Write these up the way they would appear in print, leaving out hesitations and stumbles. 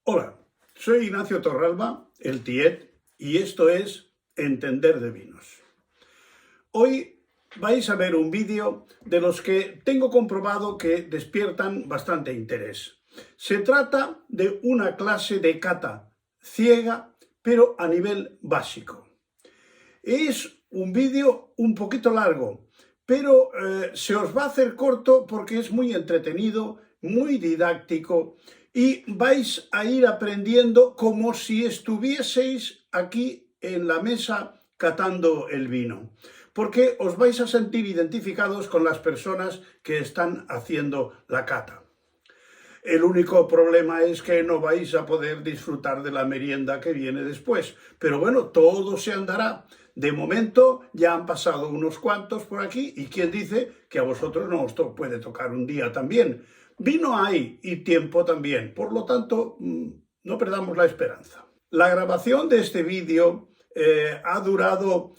Hola, soy Ignacio Torralba, el Tiet, y esto es Entender de Vinos. Hoy vais a ver un vídeo de los que tengo comprobado que despiertan bastante interés. Se trata de una clase de cata ciega, pero a nivel básico. Es un vídeo un poquito largo, pero se os va a hacer corto porque es muy entretenido, muy didáctico y vais a ir aprendiendo como si estuvieseis aquí en la mesa catando el vino, porque os vais a sentir identificados con las personas que están haciendo la cata. El único problema es que no vais a poder disfrutar de la merienda que viene después. Pero bueno, todo se andará. De momento ya han pasado unos cuantos por aquí y quién dice que a vosotros no os puede tocar un día también. Vino hay y tiempo también. Por lo tanto, no perdamos la esperanza. La grabación de este vídeo ha durado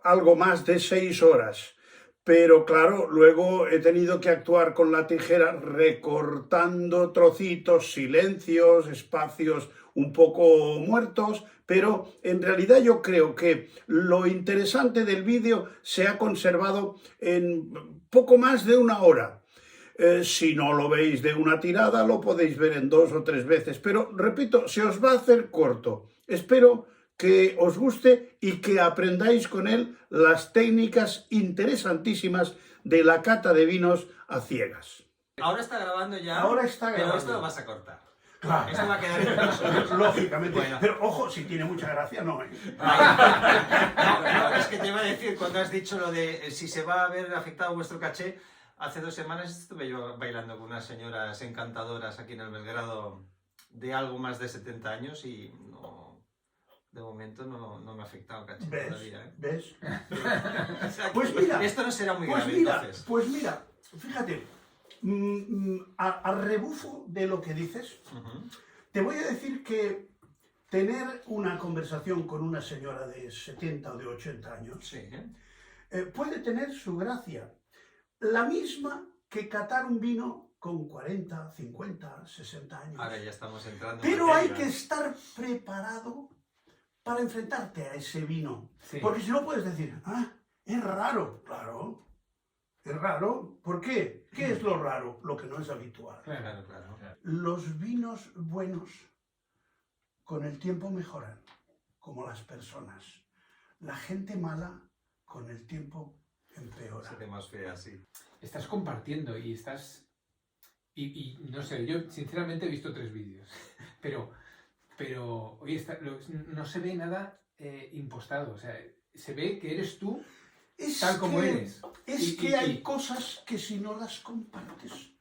algo más de 6 horas. Pero claro, luego he tenido que actuar con la tijera recortando trocitos, silencios, espacios un poco muertos, pero en realidad yo creo que lo interesante del vídeo se ha conservado en poco más de 1 hora. Si no lo veis de una tirada, lo podéis ver en 2 o 3 veces, pero repito, se os va a hacer corto. Espero que os guste y que aprendáis con él las técnicas interesantísimas de la cata de vinos a ciegas. Ahora está grabando ya, Ahora está grabando. pero esto lo vas a cortar. Claro. Esto va a quedar entre nosotros. Lógicamente. Bueno. Pero ojo, si tiene mucha gracia, no. No, es que te iba a decir, cuando has dicho lo de si se va a ver afectado vuestro caché, hace 2 semanas estuve yo bailando con unas señoras encantadoras aquí en el Belgrado de algo más de 70 años y no... De momento no me ha afectado el caché todavía, ¿eh? ¿Ves? O sea, Pues mira, esto no será muy grave, entonces. Pues mira, fíjate, a rebufo de lo que dices, te voy a decir que tener una conversación con una señora de 70 o de 80 años Sí. puede tener su gracia, la misma que catar un vino con 40, 50, 60 años. Ahora ya estamos entrando. Pero hay que estar preparado para enfrentarte a ese vino. Sí. Porque si no puedes decir, es raro. Claro, es raro. ¿Por qué? ¿Qué es lo raro? Lo que no es habitual. Claro. Los vinos buenos con el tiempo mejoran, como las personas. La gente mala con el tiempo empeora. Se te más fea, sí. Estás compartiendo y estás... Y no sé, yo sinceramente he visto 3 vídeos, pero oye, no se ve nada impostado, o sea, se ve que eres tú tal como eres. Es que hay cosas que si no las compartes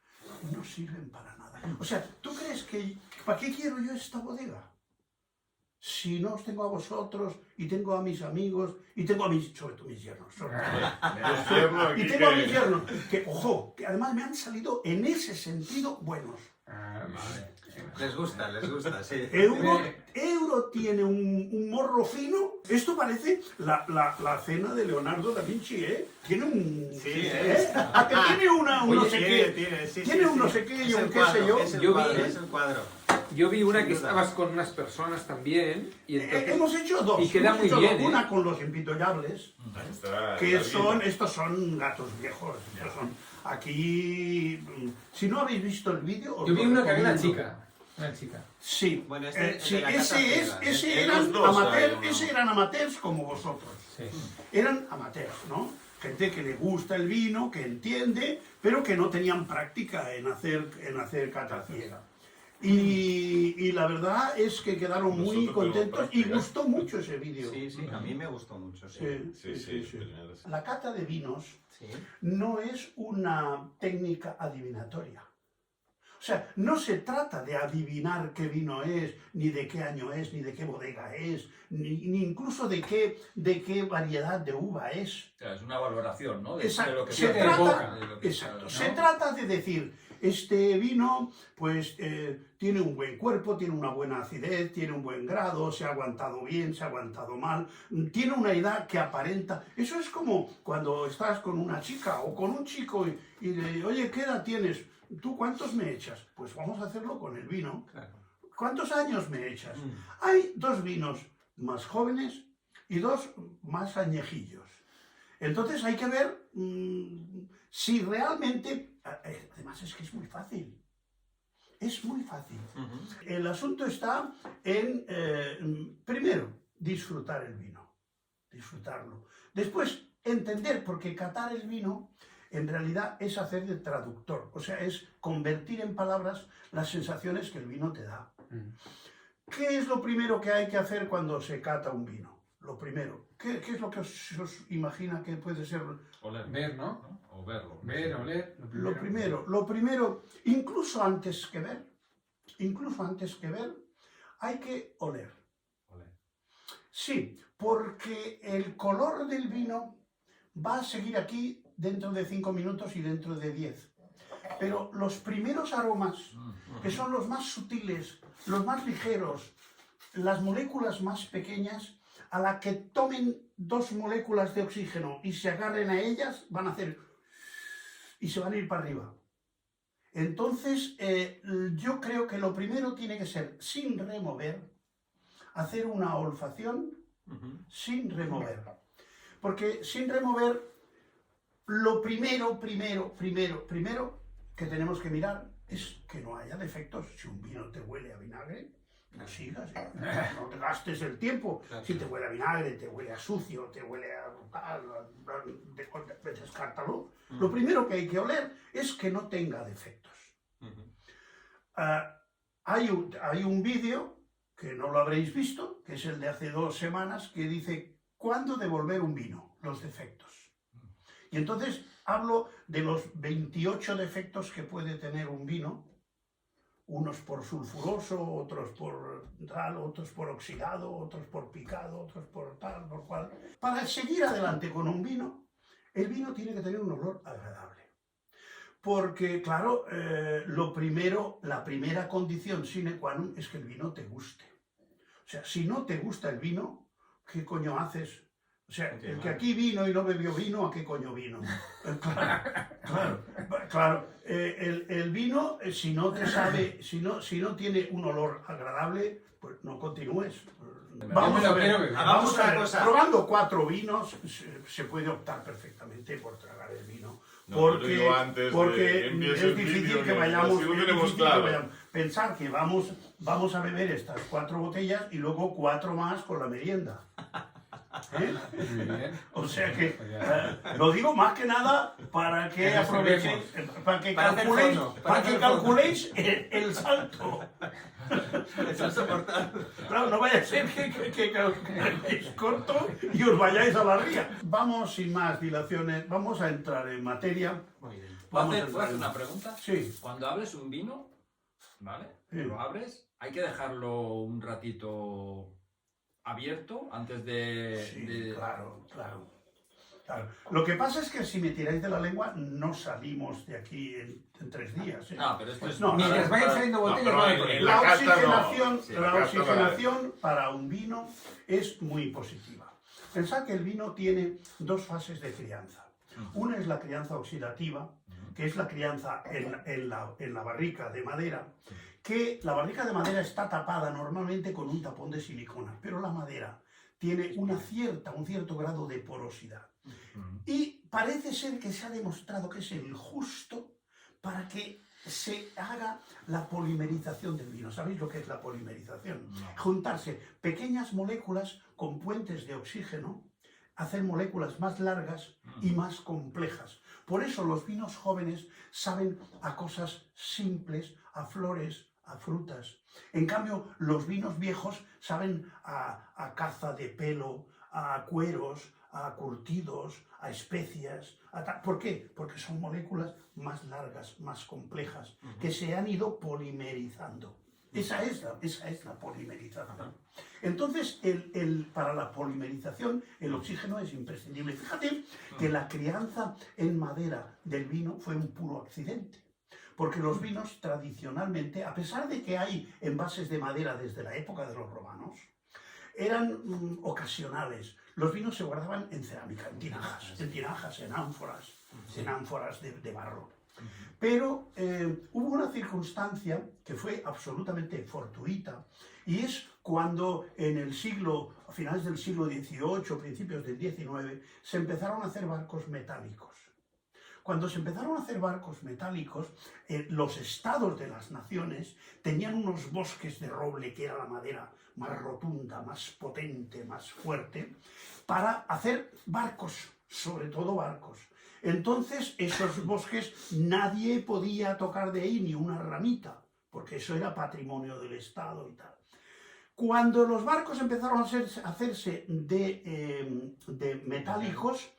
no sirven para nada. O sea, ¿tú crees que para qué quiero yo esta bodega? Si no os tengo a vosotros, y tengo a mis amigos, y tengo a mis, sobre todo mis yernos, y tengo a mis yernos, que, ojo, que además me han salido en ese sentido buenos. Vale. Les gusta, sí. Euro tiene un morro fino. Esto parece la cena de Leonardo da Vinci, ¿eh? Tiene un... Sí, ¿A que tiene un no sé qué? Tiene un no sé qué y un qué sé yo. Es el cuadro. Yo vi una que estabas con unas personas también. Y entonces, hemos hecho 2. Y queda muy bien, una con los impitoyables, estos son gatos viejos. Estos son, aquí, si no habéis visto el vídeo... Yo vi una que había una chica. Sí, bueno, ese eran amateurs como vosotros. Sí. Eran amateurs, ¿no? Gente que le gusta el vino, que entiende, pero que no tenían práctica en hacer cata ciega. Y la verdad es que quedaron muy contentos y gustó mucho ese vídeo. Sí, a mí me gustó mucho, sí. La cata de vinos no es una técnica adivinatoria. O sea, no se trata de adivinar qué vino es, ni de qué año es, ni de qué bodega es, ni incluso de qué variedad de uva es. O sea, es una valoración, ¿no? Exacto. De lo que Se trata de decir, este vino pues tiene un buen cuerpo, tiene una buena acidez, tiene un buen grado, se ha aguantado bien, se ha aguantado mal, tiene una edad que aparenta. Eso es como cuando estás con una chica o con un chico y le oye, ¿qué edad tienes? ¿Tú cuántos me echas? Pues vamos a hacerlo con el vino. Claro. ¿cuántos años me echas? Hay 2 vinos más jóvenes y 2 más añejillos. Entonces hay que ver si realmente... Además es que es muy fácil. Es muy fácil. El asunto está en, primero, disfrutar el vino. Disfrutarlo. Después, entender, porque catar el vino en realidad es hacer de traductor. O sea, es convertir en palabras las sensaciones que el vino te da. ¿Qué es lo primero que hay que hacer cuando se cata un vino? Lo primero. ¿Qué es lo que os imagina que puede ser? Oler. Ver, ¿no? O verlo. Ver, oler. Lo primero, incluso antes que ver, hay que oler. Oler. Sí, porque el color del vino va a seguir aquí dentro de 5 minutos y dentro de 10. Pero los primeros aromas, que son los más sutiles, los más ligeros, las moléculas más pequeñas, a la que tomen 2 moléculas de oxígeno y se agarren a ellas, van a hacer... y se van a ir para arriba. Entonces, yo creo que lo primero tiene que ser, sin remover, hacer una olfacción sin remover. Porque sin remover, lo primero que tenemos que mirar es que no haya defectos. Si un vino te huele a vinagre, no sigas, no te gastes el tiempo. Si te huele a vinagre, te huele a sucio, te huele a... descártalo. Lo primero que hay que oler es que no tenga defectos. Hay un vídeo, que no lo habréis visto, que es el de hace 2 semanas, que dice ¿cuándo devolver un vino? Los defectos. Y entonces hablo de los 28 defectos que puede tener un vino, unos por sulfuroso, otros por tal, otros por oxidado, otros por picado, otros por tal, por cual. Para seguir adelante con un vino, el vino tiene que tener un olor agradable. Porque, claro, la primera condición sine qua non es que el vino te guste. O sea, si no te gusta el vino, ¿qué coño haces? O sea, el que aquí vino y no bebió vino, ¿a qué coño vino? Claro. El vino, si no te sabe, si no tiene un olor agradable, pues no continúes. Vamos a ver, probando 4 vinos, se puede optar perfecamente por tragar el vino. Porque es difícil que vayamos, pensar que vamos a beber estas 4 botellas y luego 4 más con la merienda. O sea que lo digo más que nada para que aprovechéis, para que calculéis el salto. El salto mortal. Claro, no vaya a ser que calculéis corto y os vayáis a la ría. Vamos sin más dilaciones, vamos a entrar en materia. ¿Puedo hacer una pregunta? Sí. Cuando abres un vino, ¿vale? Sí. Lo abres, hay que dejarlo un ratito abierto antes de... Claro. Lo que pasa es que si me tiráis de la lengua, no salimos de aquí en 3 días. No, pero esto es... No, mientras vayan saliendo botellas, la oxigenación para un vino es muy positiva. Pensad que el vino tiene 2 fases de crianza. Una es la crianza oxidativa, que es la crianza en la barrica de madera, que la barrica de madera está tapada normalmente con un tapón de silicona, pero la madera tiene un cierto grado de porosidad. Y parece ser que se ha demostrado que es el justo para que se haga la polimerización del vino. ¿Sabéis lo que es la polimerización? No. Juntarse pequeñas moléculas con puentes de oxígeno, hacer moléculas más largas y más complejas. Por eso los vinos jóvenes saben a cosas simples, a flores, a frutas. En cambio, los vinos viejos saben a caza de pelo, a cueros, a curtidos, a especias. ¿Por qué? Porque son moléculas más largas, más complejas, que se han ido polimerizando. Esa es la polimerización. Entonces, para la polimerización, el oxígeno es imprescindible. Fíjate que la crianza en madera del vino fue un puro accidente. Porque los vinos tradicionalmente, a pesar de que hay envases de madera desde la época de los romanos, eran ocasionales. Los vinos se guardaban en cerámica, en tinajas, en ánforas de barro. Pero hubo una circunstancia que fue absolutamente fortuita, y es cuando a finales del siglo XVIII, principios del XIX, se empezaron a hacer barcos metálicos. Cuando se empezaron a hacer barcos metálicos, los estados de las naciones tenían unos bosques de roble, que era la madera más rotunda, más potente, más fuerte, para hacer barcos, sobre todo barcos. Entonces, esos bosques nadie podía tocar de ahí ni una ramita, porque eso era patrimonio del Estado y tal. Cuando los barcos empezaron a hacerse de metálicos,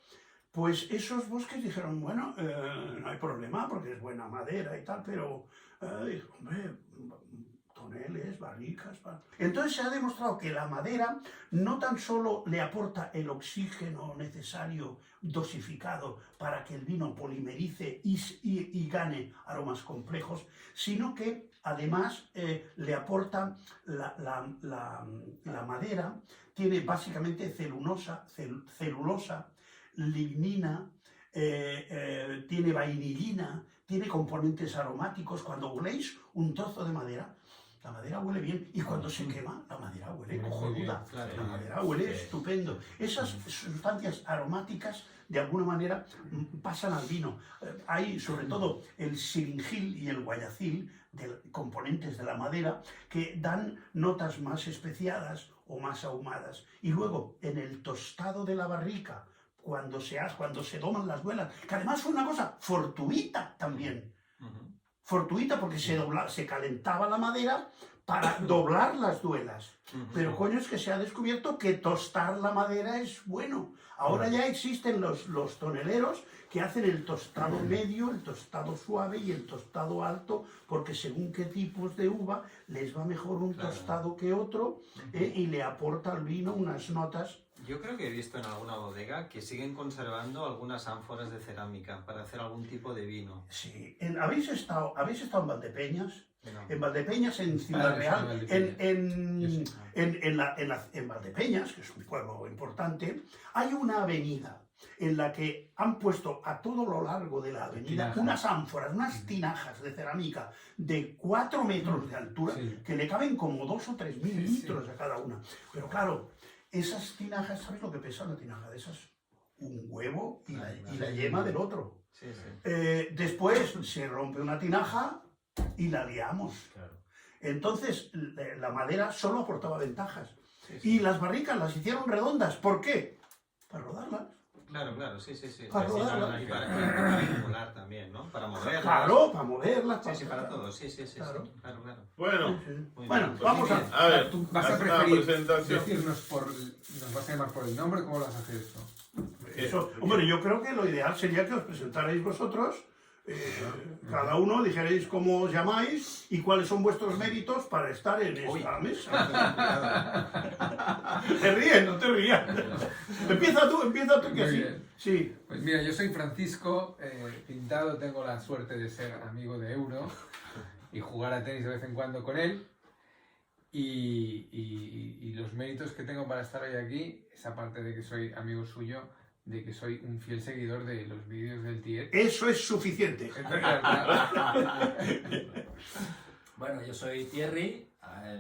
pues esos bosques dijeron, bueno, no hay problema porque es buena madera y tal, pero, hombre, toneles, barricas... Entonces se ha demostrado que la madera no tan solo le aporta el oxígeno necesario dosificado para que el vino polimerice y gane aromas complejos, sino que además le aporta la madera, tiene básicamente celulosa, lignina, tiene vainillina, tiene componentes aromáticos. Cuando oléis un trozo de madera, la madera huele bien, y cuando se quema, la madera huele cojonuda, la madera huele estupendo. Esas sustancias aromáticas, de alguna manera, pasan al vino. Hay, sobre todo, el siringil y el guayacil, componentes de la madera, que dan notas más especiadas o más ahumadas. Y luego, en el tostado de la barrica, cuando se doman las duelas, que además fue una cosa fortuita también. Fortuita porque se calentaba la madera para doblar las duelas. Pero coño, es que se ha descubierto que tostar la madera es bueno. Ahora ya existen los toneleros que hacen el tostado medio, el tostado suave y el tostado alto, porque según qué tipos de uva les va mejor un tostado que otro, y le aporta al vino unas notas. Yo creo que he visto en alguna bodega que siguen conservando algunas ánforas de cerámica para hacer algún tipo de vino. Sí. ¿Habéis estado en Valdepeñas? No. En Valdepeñas, en Ciudad Real, en Valdepeñas, que es un pueblo importante, hay una avenida en la que han puesto a todo lo largo de la avenida unas ánforas, unas tinajas de cerámica de 4 metros de altura, que le caben como 2 o 3 mil litros a cada una. Pero claro, esas tinajas, ¿sabes lo que pesa una tinaja de esas? Un huevo y la yema del otro. Después se rompe una tinaja y la liamos. Entonces, la madera solo aportaba ventajas. Y las barricas las hicieron redondas. ¿Por qué? Para rodarlas. Claro, sí. Para rodarlas. Y para manipular también, ¿no? Para moverlas. Claro, para moverlas. Sí, para todo. Sí. Claro. Bueno, Muy bueno, bien. vamos a... a... ver, ¿tú vas a haz una preferir presentación. nos vas a llamar por el nombre? ¿Cómo lo vas a hacer esto? Eso, hombre, yo creo que lo ideal sería que os presentarais vosotros, cada uno dijerais cómo os llamáis y cuáles son vuestros méritos para estar en esta mesa. Te ríes, no te rías. Empieza tú que Muy sí. bien. Sí. Pues mira, yo soy Francisco Pintado, tengo la suerte de ser amigo de Euro y jugar a tenis de vez en cuando con él. Y los méritos que tengo para estar hoy aquí es, aparte de que soy amigo suyo, de que soy un fiel seguidor de los vídeos del Tiet. Eso es suficiente. Bueno, yo soy Thierry,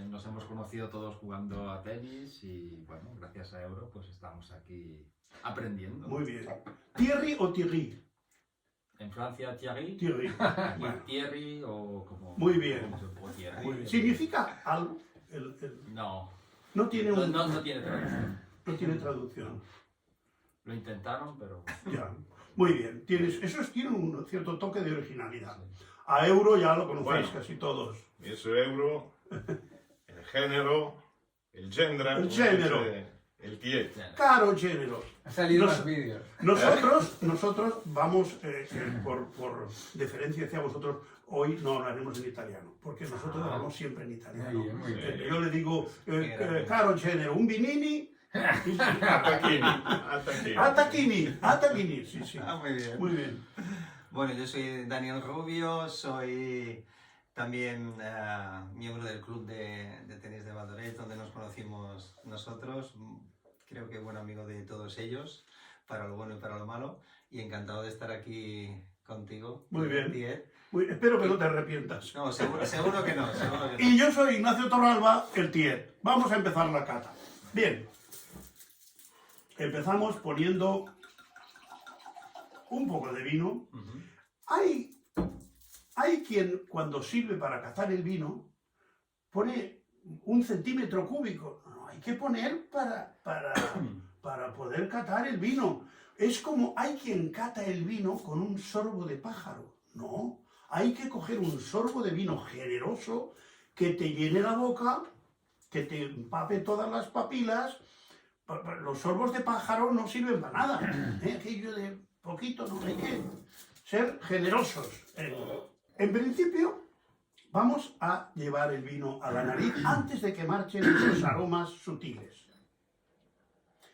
nos hemos conocido todos jugando a tenis y bueno, gracias a Euro pues estamos aquí aprendiendo. Muy bien. ¿Thierry o Thierry? En Francia, Thierry. Thierry. Y Bueno, Thierry o como... Muy bien. o Thierry. muy bien. ¿Significa algo? No, No tiene no tiene traducción. no tiene traducción. Lo intentaron, pero... Ya. Muy bien. Tiene un cierto toque de originalidad. A Euro ya lo conocéis casi todos. Eso Euro, el género, el gender, El género. el tiet. Caro género. Ha salido Nos- más vídeos. Nosotros vamos, por deferencia hacia vosotros, hoy no hablaremos en italiano, porque nosotros hablamos siempre en italiano. Muy bien, muy bien. Yo le digo, caro género, un vinini, Attacchini, sí. Muy bien. Muy bien. Bueno, yo soy Daniel Rubio, soy también miembro del club de tenis de Valdoret, donde nos conocimos nosotros. Creo que buen amigo de todos ellos, para lo bueno y para lo malo. Y encantado de estar aquí contigo. Muy bien. Tiet. Espero que no te arrepientas. No, seguro que no, seguro que no. Y yo soy Ignacio Torralba, el Tiet. Vamos a empezar la cata. Bien. Empezamos poniendo un poco de vino. Ujú. Hay quien, cuando sirve para cazar el vino, pone 1 centímetro cúbico. No, hay que poner para poder catar el vino. Es como hay quien cata el vino con un sorbo de pájaro. No, hay que coger un sorbo de vino generoso que te llene la boca, que te empape todas las papilas. Los sorbos de pájaro no sirven para nada. Aquello de poquito, no hay que ser generosos. En principio, vamos a llevar el vino a la nariz antes de que marchen esos aromas sutiles.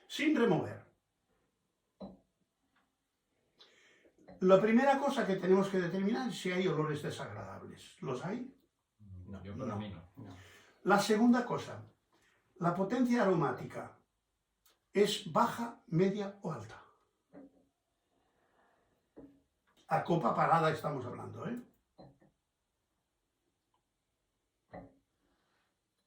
Sin remover. La primera cosa que tenemos que determinar es si hay olores desagradables. ¿Los hay? No, Yo para no. mí no. No. La segunda cosa, la potencia aromática es baja, media o alta. A copa parada estamos hablando, ¿eh?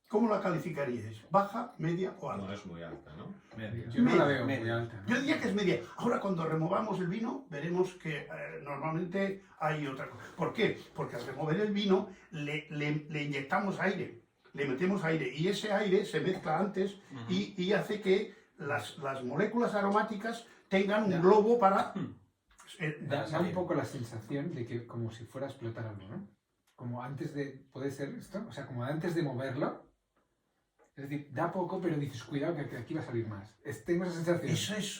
¿Cómo la calificaríais? ¿Baja, media o alta? No es muy alta, ¿no? Medio. Yo no la veo Medio. muy alta. ¿no? Yo diría que es media. Ahora, cuando removamos el vino, veremos que normalmente hay otra cosa. ¿Por qué? Porque al remover el vino le inyectamos aire, le metemos aire y ese aire se mezcla antes y hace que las moléculas aromáticas tengan un Ya. globo para... Da un poco la sensación de que como si fuera a explotar algo, ¿no? Como antes de... ¿Puede ser esto? O sea, como antes de moverlo. Es decir, da poco, pero dices, cuidado que aquí va a salir más. Tengo esa sensación.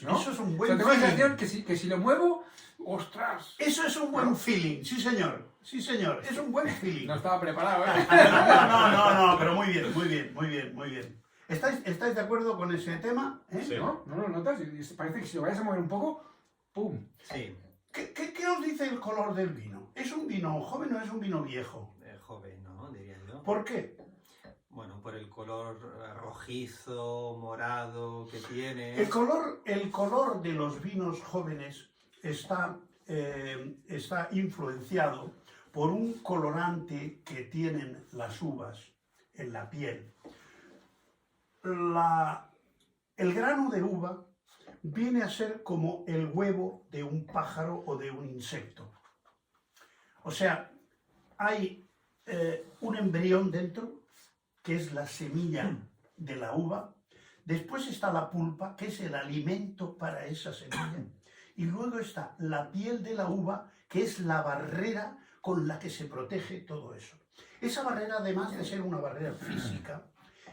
¿no? Eso es un O sea, buen tengo la feeling. sensación que si lo muevo, ¡ostras! Eso es un buen feeling, sí señor. Sí señor, es un buen feeling. No estaba preparado, ¿eh? No, pero muy bien, muy bien, muy bien, muy bien. ¿Estáis de acuerdo con ese tema? Sí. ¿No? ¿No lo notas? Y parece que si lo vayas a mover un poco, ¡pum! Sí, ¿Qué os dice el color del vino? ¿Es un vino joven o es un vino viejo? joven, ¿no? Diría yo. ¿Por qué? Bueno, por el color rojizo, morado que tiene. El color de los vinos jóvenes está influenciado por un colorante que tienen las uvas en la piel. El grano de uva viene a ser como el huevo de un pájaro o de un insecto. O sea, hay un embrión dentro, que es la semilla de la uva. Después está la pulpa, que es el alimento para esa semilla. Y luego está la piel de la uva, que es la barrera con la que se protege todo eso. Esa barrera, además de ser una barrera física,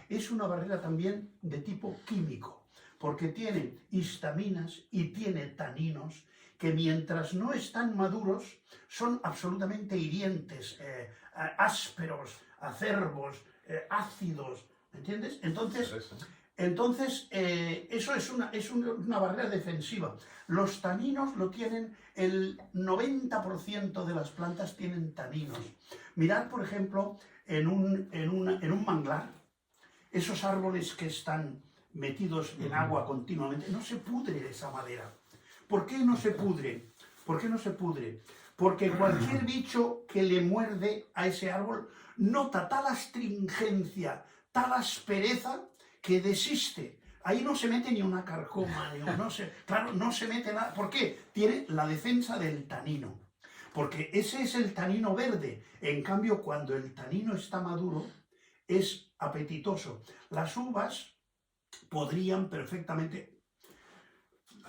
es una barrera también de tipo químico, porque tiene histaminas y tiene taninos que mientras no están maduros son absolutamente hirientes, ásperos, acerbos, ácidos, ¿entiendes? Entonces eso es una barrera defensiva. Los taninos lo tienen, el 90% de las plantas tienen taninos. Mirad, por ejemplo, en un manglar, esos árboles que están metidos en agua continuamente, no se pudre esa madera. ¿Por qué no se pudre? ¿Por qué no se pudre? Porque cualquier bicho que le muerde a ese árbol nota tal astringencia, tal aspereza, que desiste. Ahí no se mete ni una carcoma, no se mete nada. ¿Por qué? Tiene la defensa del tanino. Porque ese es el tanino verde. En cambio, cuando el tanino está maduro, es apetitoso. Las uvas podrían perfectamente...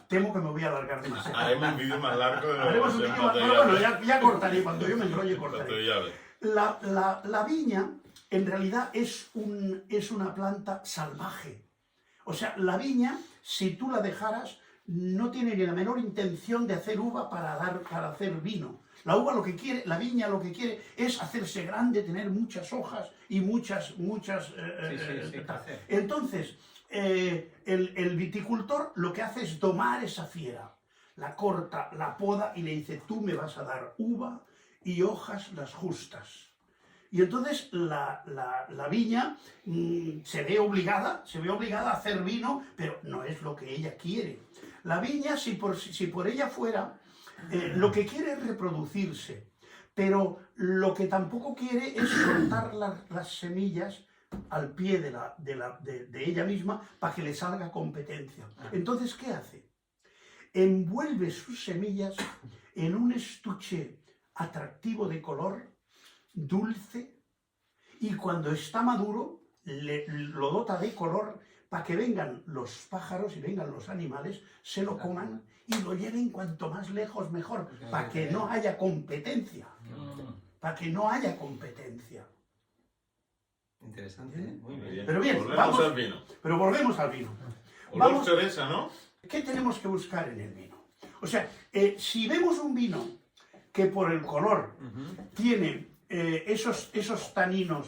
Temo que me voy a alargar demasiado. Haremos un vídeo más largo de Haremos un vídeo más... Bueno, ya cortaré. Cuando yo me enrolle, cortaré. La viña, en realidad, es una planta salvaje. O sea, la viña, si tú la dejaras, no tiene ni la menor intención de hacer uva para hacer vino. La uva lo que quiere, la viña lo que quiere es hacerse grande, tener muchas hojas y muchas... placer. Entonces, el viticultor lo que hace es domar esa fiera. La corta, la poda y le dice, tú me vas a dar uva y hojas las justas. Y entonces la viña se ve obligada a hacer vino, pero no es lo que ella quiere. La viña, si por ella fuera, lo que quiere es reproducirse, pero lo que tampoco quiere es soltar las semillas al pie de ella misma para que le salga competencia. Entonces, ¿qué hace? Envuelve sus semillas en un estuche atractivo de color, dulce, y cuando está maduro lo dota de color para que vengan los pájaros y vengan los animales, se lo coman y lo lleven cuanto más lejos mejor, para que no haya competencia. Para que no haya competencia. Interesante, ¿eh? Muy bien. Pero bien, volvemos al vino. Pero volvemos al vino. Olor Vamos- cereza, ¿no? ¿Qué tenemos que buscar en el vino? O sea, si vemos un vino que por el color tiene esos taninos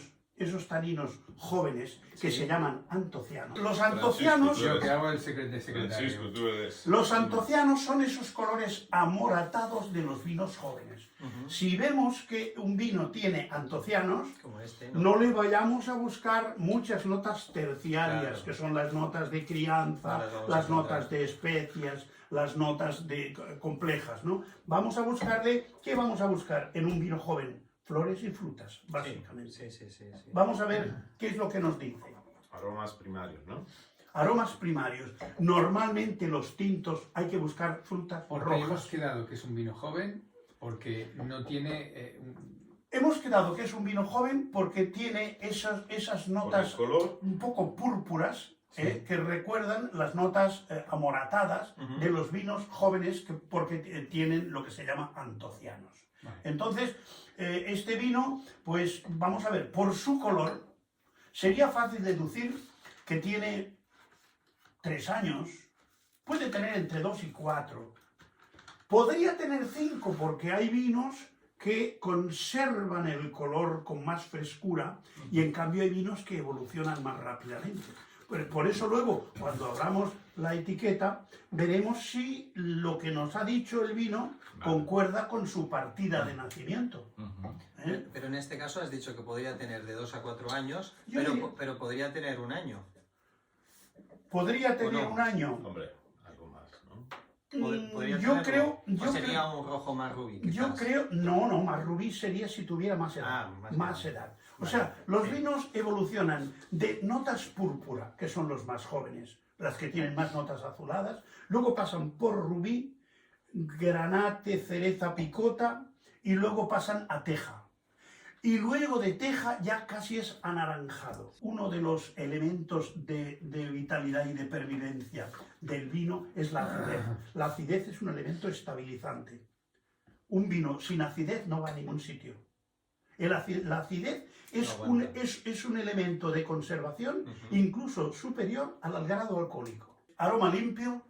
jóvenes que se llaman antocianos. Los antocianos, Francisco, Lo que hago el secretario. Francisco, tú eres. los antocianos son esos colores amoratados de los vinos jóvenes. Si vemos que un vino tiene antocianos, Como este, no le vayamos a buscar muchas notas terciarias, Claro. que son las notas de crianza, No las vamos a las encontrar. notas de especias, las notas complejas, ¿no? Vamos a buscarle, ¿qué vamos a buscar en un vino joven? Flores y frutas, básicamente. Sí. Vamos a ver qué es lo que nos dice. Aromas primarios, ¿no? Aromas primarios. Normalmente los tintos hay que buscar frutas Porque hemos rojas. quedado que es un vino joven, porque no tiene... Hemos quedado que es un vino joven porque tiene esas Por el notas color. un poco púrpuras, que recuerdan las notas amoratadas de los vinos jóvenes porque tienen lo que se llama antocianos. Vale. Entonces, este vino, pues vamos a ver, por su color, sería fácil deducir que tiene 3 años, puede tener entre 2 y 4. Podría tener 5 porque hay vinos que conservan el color con más frescura y en cambio hay vinos que evolucionan más rápidamente. Pues por eso luego, cuando abramos la etiqueta, veremos si lo que nos ha dicho el vino concuerda con su partida de nacimiento. ¿Eh? Pero en este caso has dicho que podría tener de 2 a 4 años, Yo diría- pero podría tener un año. ¿Podría tener no? un año? Hombre, algo más, ¿no? Podría Yo tenerlo. creo... ¿O Yo sería creo un rojo más rubí, Yo quizás? creo, no, más rubí sería si tuviera más edad. Más edad. edad. O Vale. sea, los vinos evolucionan de notas púrpura, que son los más jóvenes, las que tienen más notas azuladas, luego pasan por rubí, granate, cereza, picota, y luego pasan a teja. Y luego de teja ya casi es anaranjado. Uno de los elementos de vitalidad y de pervivencia del vino es la acidez. La acidez es un elemento estabilizante. Un vino sin acidez no va a ningún sitio. La acidez es, No un, aguanta. es un elemento de conservación incluso superior al grado alcohólico. Aroma limpio,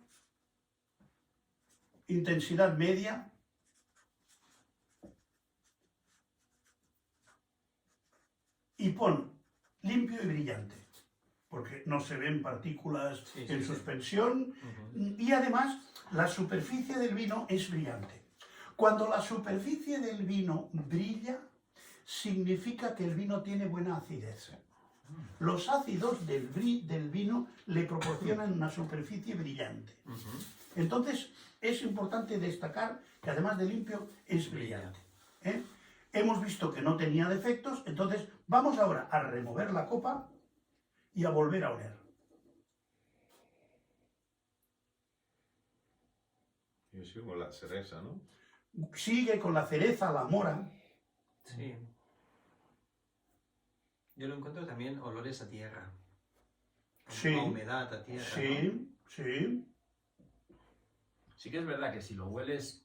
intensidad media, y pon limpio y brillante, porque no se ven partículas Sí, en sí. suspensión, y además la superficie del vino es brillante. Cuando la superficie del vino brilla, significa que el vino tiene buena acidez. Los ácidos del vino le proporcionan una superficie brillante. Entonces, es importante destacar que además de limpio, es brillante. ¿Eh? Hemos visto que no tenía defectos, entonces vamos ahora a remover la copa y a volver a oler. Yo sigo la cereza, ¿no? Sigue con la cereza, la mora. Sí. Yo lo encuentro también olores a tierra. Sí. A humedad, a tierra. ¿no? Sí, sí. Sí que es verdad que si lo hueles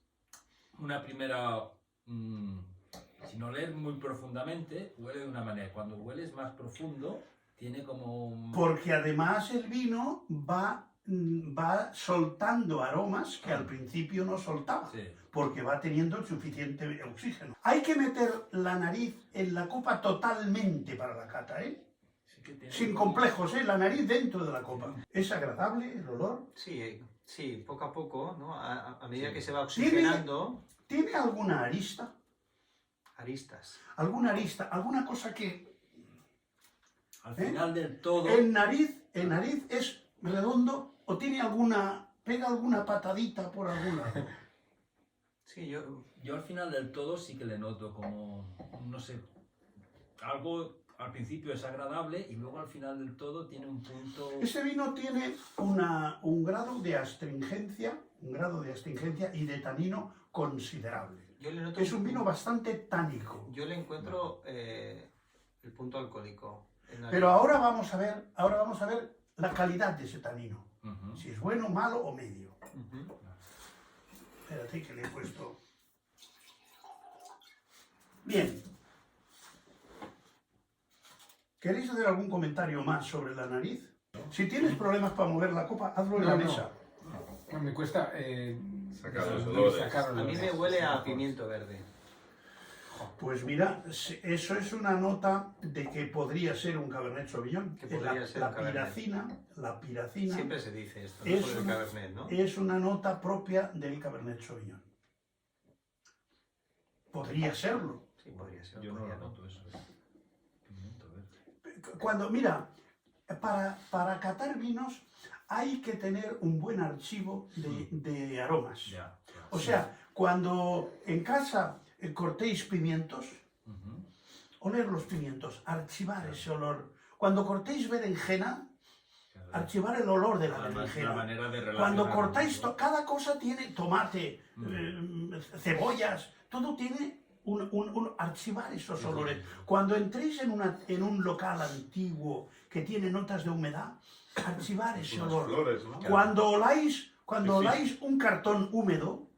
una primera... sin oler muy profundamente, huele de una manera. Cuando hueles más profundo, tiene como un... Porque además el vino va soltando aromas que al principio no soltaba. Sí. Porque va teniendo el suficiente oxígeno. Hay que meter la nariz en la copa totalmente para la cata, ¿eh? Sí que tiene Sin como- complejos, ¿eh? La nariz dentro de la copa. Es agradable el olor. Sí, poco a poco, ¿no? A medida Sí. que se va oxigenando, ¿Tiene alguna arista? aristas. ¿Alguna arista? ¿Alguna cosa que... Al final del todo... ¿El nariz es redondo o tiene pega alguna patadita por algún lado? Sí, Yo al final del todo sí que le noto como, no sé, algo al principio es agradable y luego al final del todo tiene un punto... Ese vino tiene un grado de astringencia, y de tanino considerable. yo le noto Es un vino bastante tánico. Yo le encuentro el punto alcohólico. Pero ahora vamos a ver la calidad de ese tanino. Ujú. Si es bueno, malo o medio. Ujú. Espérate que le he puesto... Bien. ¿Queréis hacer algún comentario más sobre la nariz? Si tienes problemas para mover la copa, hazlo en la No, no. mesa. No, me cuesta Sacar los olores. sacar A mí me huele a pimiento verde. Pues mira, eso es una nota de que podría ser un Cabernet Sauvignon. Que podría ser un Cabernet. La piracina Siempre se dice esto, ¿no? Es Por el una- Cabernet, ¿no? es una nota propia del Cabernet Sauvignon. Podría serlo. Sí, podría ser. Yo no podría lo no. noto eso. Pimiento verde. Cuando, mira, para catar vinos hay que tener un buen archivo de aromas. Ya. O sea, cuando en casa cortéis pimientos, Ujú. oler los pimientos, archivar ese olor. Cuando cortéis berenjena, Claro. archivar el olor de la Además, berenjena. la manera de Cuando relacionarlo, cortáis, ¿no? cada cosa tiene tomate, cebollas, todo tiene archivar esos Sí, olores. sí, sí. Cuando entréis en un local antiguo que tiene notas de humedad, archivar ese Unas olor. flores, ¿no? Cuando oláis Sí, sí. oláis un cartón húmedo,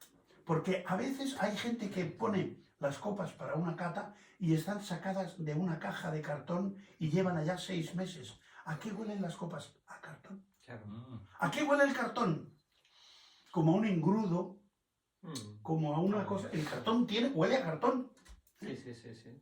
porque a veces hay gente que pone las copas para una cata y están sacadas de una caja de cartón y llevan allá 6 meses. ¿A qué huelen las copas? A cartón. Claro. Mm. ¿A qué huele el cartón? Como a un engrudo, Mm. como a una cosa. El cartón huele a cartón. Sí, sí, sí, sí.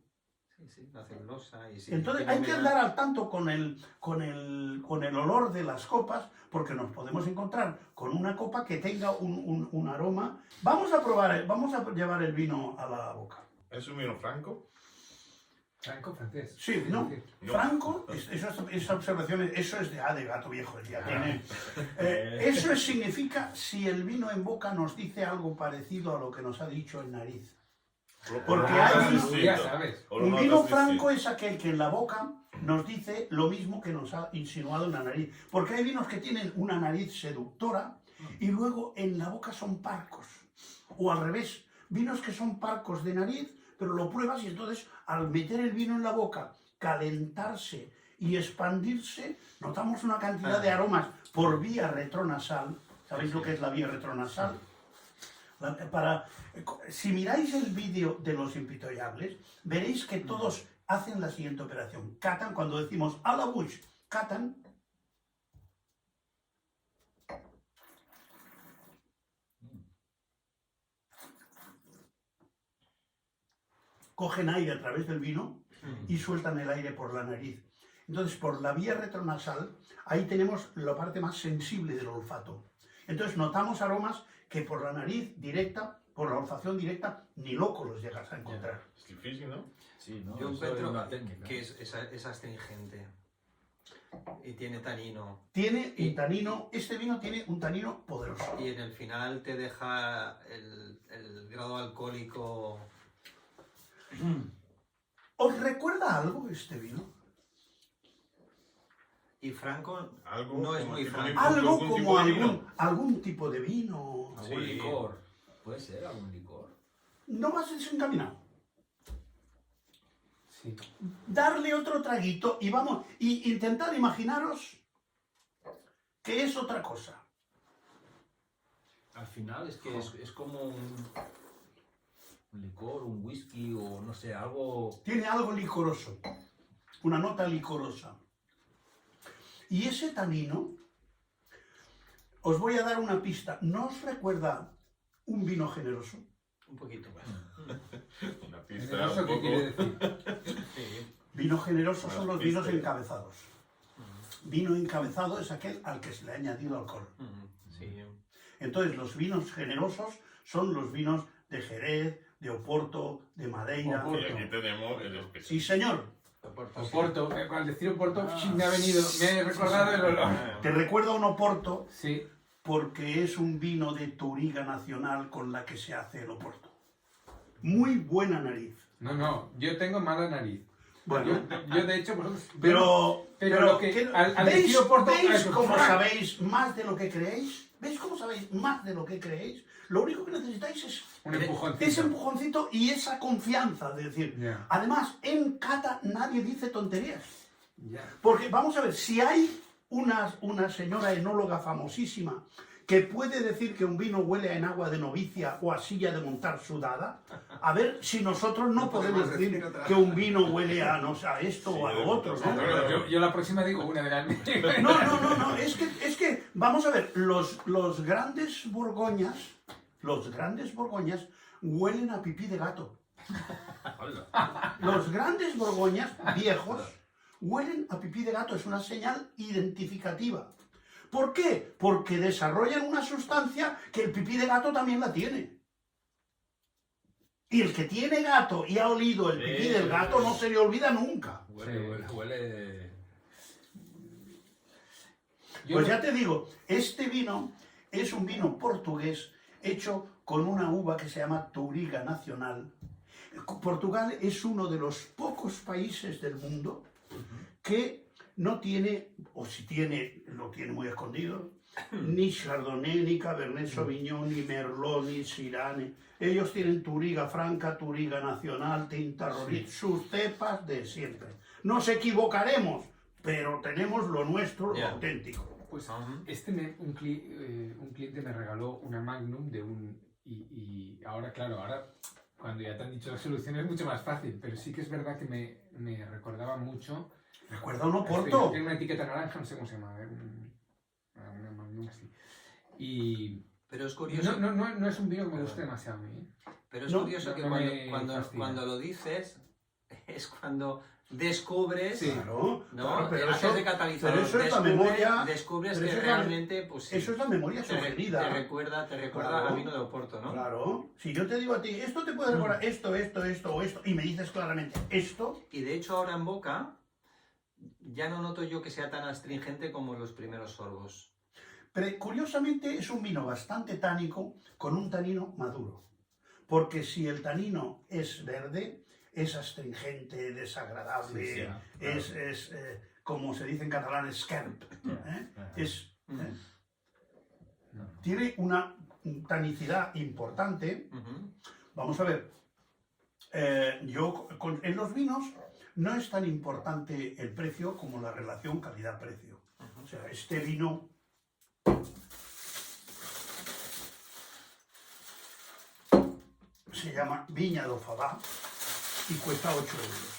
Sí, sí, la celulosa y sí. Entonces tiene hay que humedad. andar al tanto con el olor de las copas, porque nos podemos encontrar con una copa que tenga un aroma. Vamos a probar, vamos a llevar el vino a la boca. ¿Es un vino franco? Franco francés. Sí, es ¿no? decir, No. Franco, esa observación, eso es de gato viejo, ya tiene. Eso significa si el vino en boca nos dice algo parecido a lo que nos ha dicho en nariz. Porque O lo hay- notas ya distinto. sabes. O lo Un notas vino distinto. franco es aquel que en la boca nos dice lo mismo que nos ha insinuado en la nariz. Porque hay vinos que tienen una nariz seductora y luego en la boca son parcos. O al revés, vinos que son parcos de nariz, pero lo pruebas y entonces al meter el vino en la boca, calentarse y expandirse, notamos una cantidad de aromas por vía retronasal. ¿Sabéis lo que es la vía retronasal? Si miráis el vídeo de los impitoyables, veréis que todos hacen la siguiente operación. Catan, cuando decimos a la bouche, catan. Cogen aire a través del vino y sueltan el aire por la nariz. Entonces, por la vía retronasal, ahí tenemos la parte más sensible del olfato. Entonces, notamos aromas que por la nariz directa, por la olfacción directa, ni loco los llegas a encontrar. Es difícil, ¿no? Sí, ¿no? Yo Eso es encuentro una técnica. que es astringente y tiene tanino. Tiene un tanino, este vino tiene un tanino poderoso. Y en el final te deja el grado alcohólico. ¿Os recuerda algo este vino? Y Franco Algo no es como muy tipo franco. licor. Algo ¿Algún tipo como de vino? algún tipo de vino. ¿Algún Sí. licor? ¿Puede ser algún licor? No vas desencaminado. Sí. Darle otro traguito y vamos, y intentar imaginaros que es otra cosa. Al final es que es como un licor, un whisky o no sé, algo... Tiene algo licoroso, una nota licorosa. Y ese tanino, os voy a dar una pista, ¿no os recuerda un vino generoso? Un poquito. Una pista ¿Eso un qué quiere poco... decir? Sí. Vino generoso son los vinos Pistas. encabezados. Vino encabezado es aquel al que se le ha añadido alcohol. Sí. Entonces, los vinos generosos son los vinos de Jerez, de Oporto, de Madeira. Oporto. Y aquí tenemos el especial. Sí, señor. Oporto, al decir Oporto me ha venido, me he recordado el olor. Te recuerda un Oporto Sí, porque es un vino de Touriga Nacional con la que se hace el Oporto. Muy buena nariz. No, yo tengo mala nariz. Bueno, Yo de hecho, vosotros... pero lo que... al ¿veis, decir Oporto... ¿veis eso, cómo ¡frac! sabéis más de lo que creéis? ¿Veis cómo sabéis más de lo que creéis? Lo único que necesitáis es Un empujoncito. ese empujoncito y esa confianza de decir. Ya. Además, en cata nadie dice tonterías. Ya. Porque, vamos a ver, si hay una señora enóloga famosísima que puede decir que un vino huele a enagua de novicia o a silla de montar sudada, a ver si nosotros no podemos decir que un vino huele a, no sé, a esto o a lo otro, ¿no? Bueno, yo la próxima digo una de las mías. No, es que, vamos a ver, los grandes borgoñas huelen a pipí de gato. Hola. Los grandes borgoñas viejos huelen a pipí de gato, es una señal identificativa. ¿Por qué? Porque desarrollan una sustancia que el pipí de gato también la tiene. Y el que tiene gato y ha olido el pipí del gato no se le olvida nunca. Huele. Pues ya te digo, este vino es un vino portugués hecho con una uva que se llama Touriga Nacional. Portugal es uno de los pocos países del mundo que no tiene, o si tiene, lo tiene muy escondido, ni Chardonnay, ni Cabernet Sauvignon, ni Merlot, ni Syrah. Ellos tienen Touriga Franca, Touriga Nacional, Tinta Roriz, sus cepas de siempre. Nos equivocaremos, pero tenemos lo nuestro, lo auténtico. Pues un cliente me regaló una Magnum de un... Y ahora, claro, cuando ya te han dicho la solución es mucho más fácil, pero sí que es verdad que me recordaba mucho... ¿Recuerda un Oporto? Tiene una etiqueta naranja, no sé cómo se llama, una Magnum así. Pero es curioso. No es un vino que me guste demasiado a mí. Pero es No, curioso que no me fastidia. cuando lo dices es cuando descubres, Sí. Claro, ¿no? claro, pero Haces eso, de catalizador, pero eso es la memoria, descubres pero que eso es la- realmente, pues sí, eso es la memoria te sugerida. recuerda Claro. a vino de Oporto, ¿no? Claro, si yo te digo a ti, esto te puede recordar esto o esto, y me dices claramente esto, Y de hecho ahora en boca ya no noto yo que sea tan astringente como los primeros sorbos. pero curiosamente es un vino bastante tánico con un tanino maduro. Porque si el tanino es verde, es astringente, desagradable, Sí, claro. es como se dice en catalán, esquerp. Tiene una tanicidad importante. Vamos a ver, en los vinos no es tan importante el precio como la relación calidad-precio. O sea, este vino se llama Viña do Fabá y cuesta 8 euros.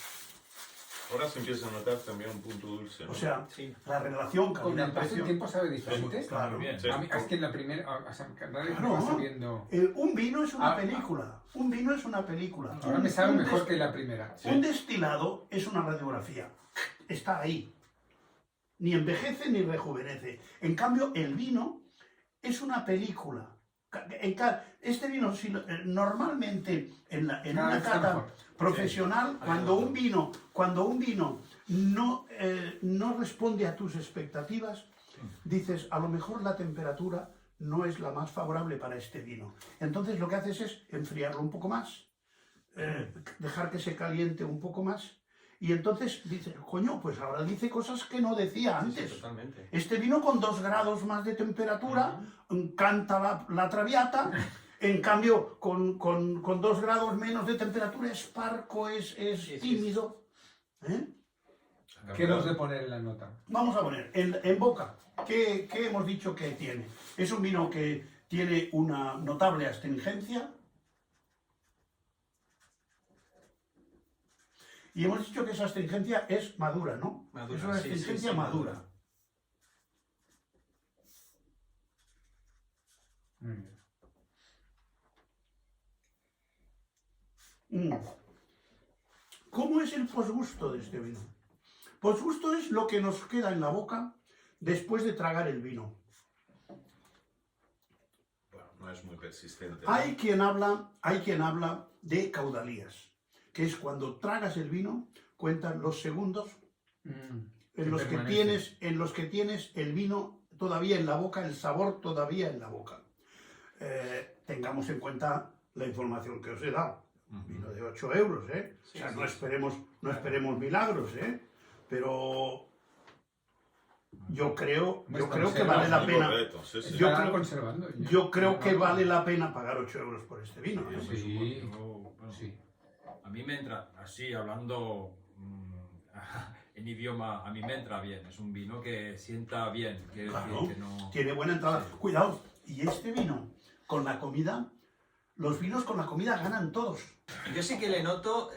Ahora se empieza a notar también un punto dulce, ¿no? O sea, Sí. la relación Con el paso del calidad-precio... tiempo sabe diferente. Claro. Muy bien. Sí. A mí, es que en la primera... O sea, cada vez me Claro. va sabiendo... Un vino es una Ah, película. Un vino es una película. Ahora me sabe mejor que la primera. Un destilado es una radiografía. Está ahí. Ni envejece ni rejuvenece. En cambio, el vino es una película. Este vino, normalmente en Cada una vez está cata mejor. profesional, cuando un vino no responde a tus expectativas, dices, a lo mejor la temperatura no es la más favorable para este vino. Entonces lo que haces es enfriarlo un poco más, dejar que se caliente un poco más, y entonces dices, coño, pues ahora dice cosas que no decía Sí, sí, antes. totalmente. Este vino con 2 grados más de temperatura canta la traviata, en cambio con 2 grados menos de temperatura es parco, es sí. tímido. ¿Eh? ¿Qué hemos de poner en la nota? Vamos a poner, en boca, ¿qué hemos dicho que tiene? Es un vino que tiene una notable astringencia. Y hemos dicho que esa astringencia es madura, ¿no? Madura, es una sí, astringencia sí, madura. Muy bien. ¿Cómo es el posgusto de este vino? Posgusto es lo que nos queda en la boca después de tragar el vino. Bueno, no es muy persistente, ¿no? Hay quien habla de caudalías, que es cuando tragas el vino, cuentan los segundos en los que tienes el vino todavía en la boca, el sabor todavía en la boca. Tengamos en cuenta la información que os he dado. Vino de 8 euros, ¿eh? Sí, O sea, sí. no esperemos milagros, ¿eh? Pero yo creo que vale la pena. Correcto, sí, sí. Yo Estará creo- conservando. Yo creo que vale la pena pagar 8 euros por este vino, ¿eh? Sí. Bueno, Sí. a mí me entra, así hablando en idioma, a mí me entra bien. Es un vino que sienta bien. Quiero Claro. decir que no... Tiene buena entrada. Sí. Cuidado, y este vino con la comida, los vinos con la comida ganan todos. Yo sí que le noto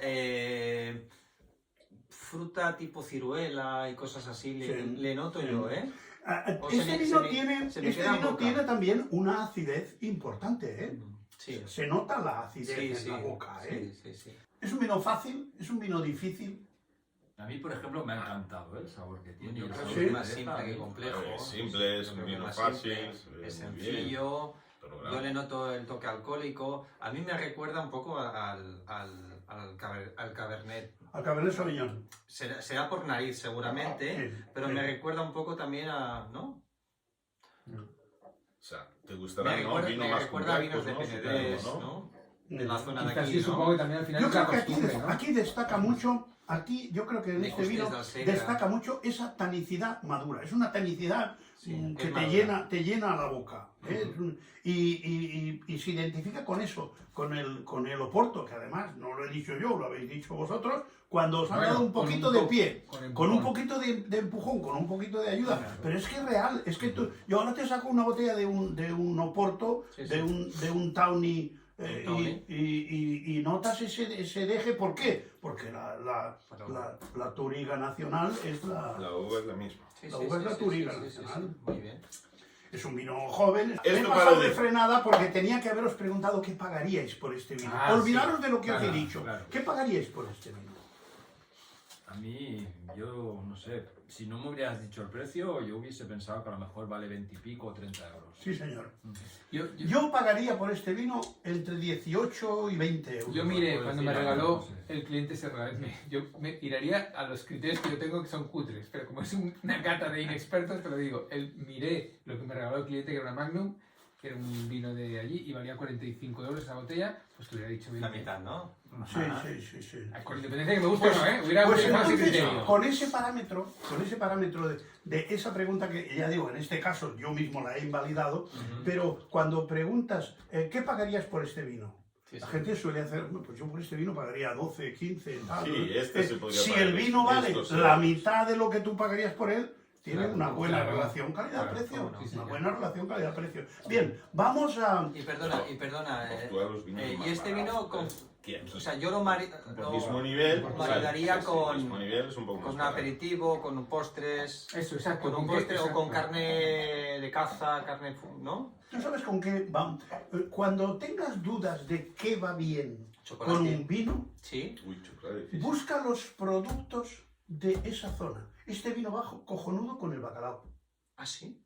fruta tipo ciruela y cosas así, Sí. le noto Sí. yo, ¿eh? O Este vino se me este queda en vino boca. tiene también una acidez importante, ¿eh? Sí, Se nota la acidez sí, en sí, la boca, ¿eh? sí, sí, sí. Es un vino fácil, es un vino difícil. A mí, por ejemplo, me ha encantado el sabor que tiene. Yo El creo sabor que Sí. es más deja simple a que mí. complejo. Es simple, es Yo un creo que vino más fácil, simple, se ve es muy bien. sencillo. Pero Yo claro, le noto el toque alcohólico. A mí me recuerda un poco al Cabernet. Al Cabernet Sauvignon. Será por nariz, seguramente, Sí, pero sí. me recuerda un poco también a, ¿no? o sea, te gustará, Me ¿no? recuerda, Vino me más recuerda a vinos complejos, de ¿no? Penedès, Supongo, ¿no? De la zona de Quizás aquí, sí, ¿no? supongo que también al final Yo es la creo que aquí, costumbre, ¿no? aquí destaca mucho, yo creo que en De este Costes vino d'Alsega. destaca mucho esa tanicidad madura. Es una tanicidad Sí, que es madura. te llena la boca. ¿eh? Y se identifica con eso, con el Oporto, que además, no lo he dicho yo, lo habéis dicho vosotros, cuando os han Bueno, dado un con poquito un de po- pie, con con un empujón. poquito de empujón, con un poquito de ayuda. Claro. Pero es que es real, es que yo ahora te saco una botella de un Oporto, Sí, sí. de un Tawny, Un Tawny. y notas ese deje. ¿Por qué? Porque la Touriga Nacional es La uva es la misma. Sí, La sí, uva es sí, la sí, Touriga sí, sí, sí, Nacional. sí. Muy bien. Es un vino joven. Esto He para pasado de el- frenada porque tenía que haberos preguntado qué pagaríais por este vino. Ah, Olvidaros sí. de lo que os he Claro, dicho. claro. ¿Qué pagaríais por este vino? A mí, yo no sé, si no me hubieras dicho el precio, yo hubiese pensado que a lo mejor vale 20 y pico o 30 euros. Sí, señor. Yo, Yo pagaría por este vino entre 18 y 20 euros. Yo miré, puedo cuando decir me algo, regaló no sé. el cliente Serra, yo me tiraría a los criterios que yo tengo que son cutres, pero como es una cata de inexpertos, te lo digo, miré lo que me regaló el cliente, que era una Magnum, que era un vino de allí, y valía 45 euros esa botella, pues te hubiera dicho 20. La mitad, ¿no? Sí, Ajá. sí. Con independencia de que me guste o no, ¿eh? Hubiera Pues utilizado ese entonces, criterio. con ese parámetro de esa pregunta que, ya digo, en este caso yo mismo la he invalidado, pero cuando preguntas, ¿qué pagarías por este vino? Sí, La sí. gente suele hacer, "Bueno, pues yo por este vino pagaría 12, 15, tal. Sí, ¿no?". este se podría Si pagar el vino esto, vale sí. la mitad de lo que tú pagarías por él, tiene Claro, una buena claro. relación calidad-precio. Claro, cómo no. Sí, Una señor. buena relación calidad-precio. Bien, vamos a... Y perdona, Portugal los vinos más y este vino baratos, con... ¿quién? O sea, yo lo Por mismo nivel, maridaría sí, sí, con- mismo nivel es un poco con más un barato. aperitivo, con un postres, Eso, exacto. con un ¿con qué? postre o con Exacto. carne de caza, ¿no? ¿Tú sabes con qué va? Cuando tengas dudas de qué va bien Chocolate. con un vino, Sí. Uy, chocolate. busca los productos de esa zona. Este vino bajo, cojonudo con el bacalao. ¿Ah, sí?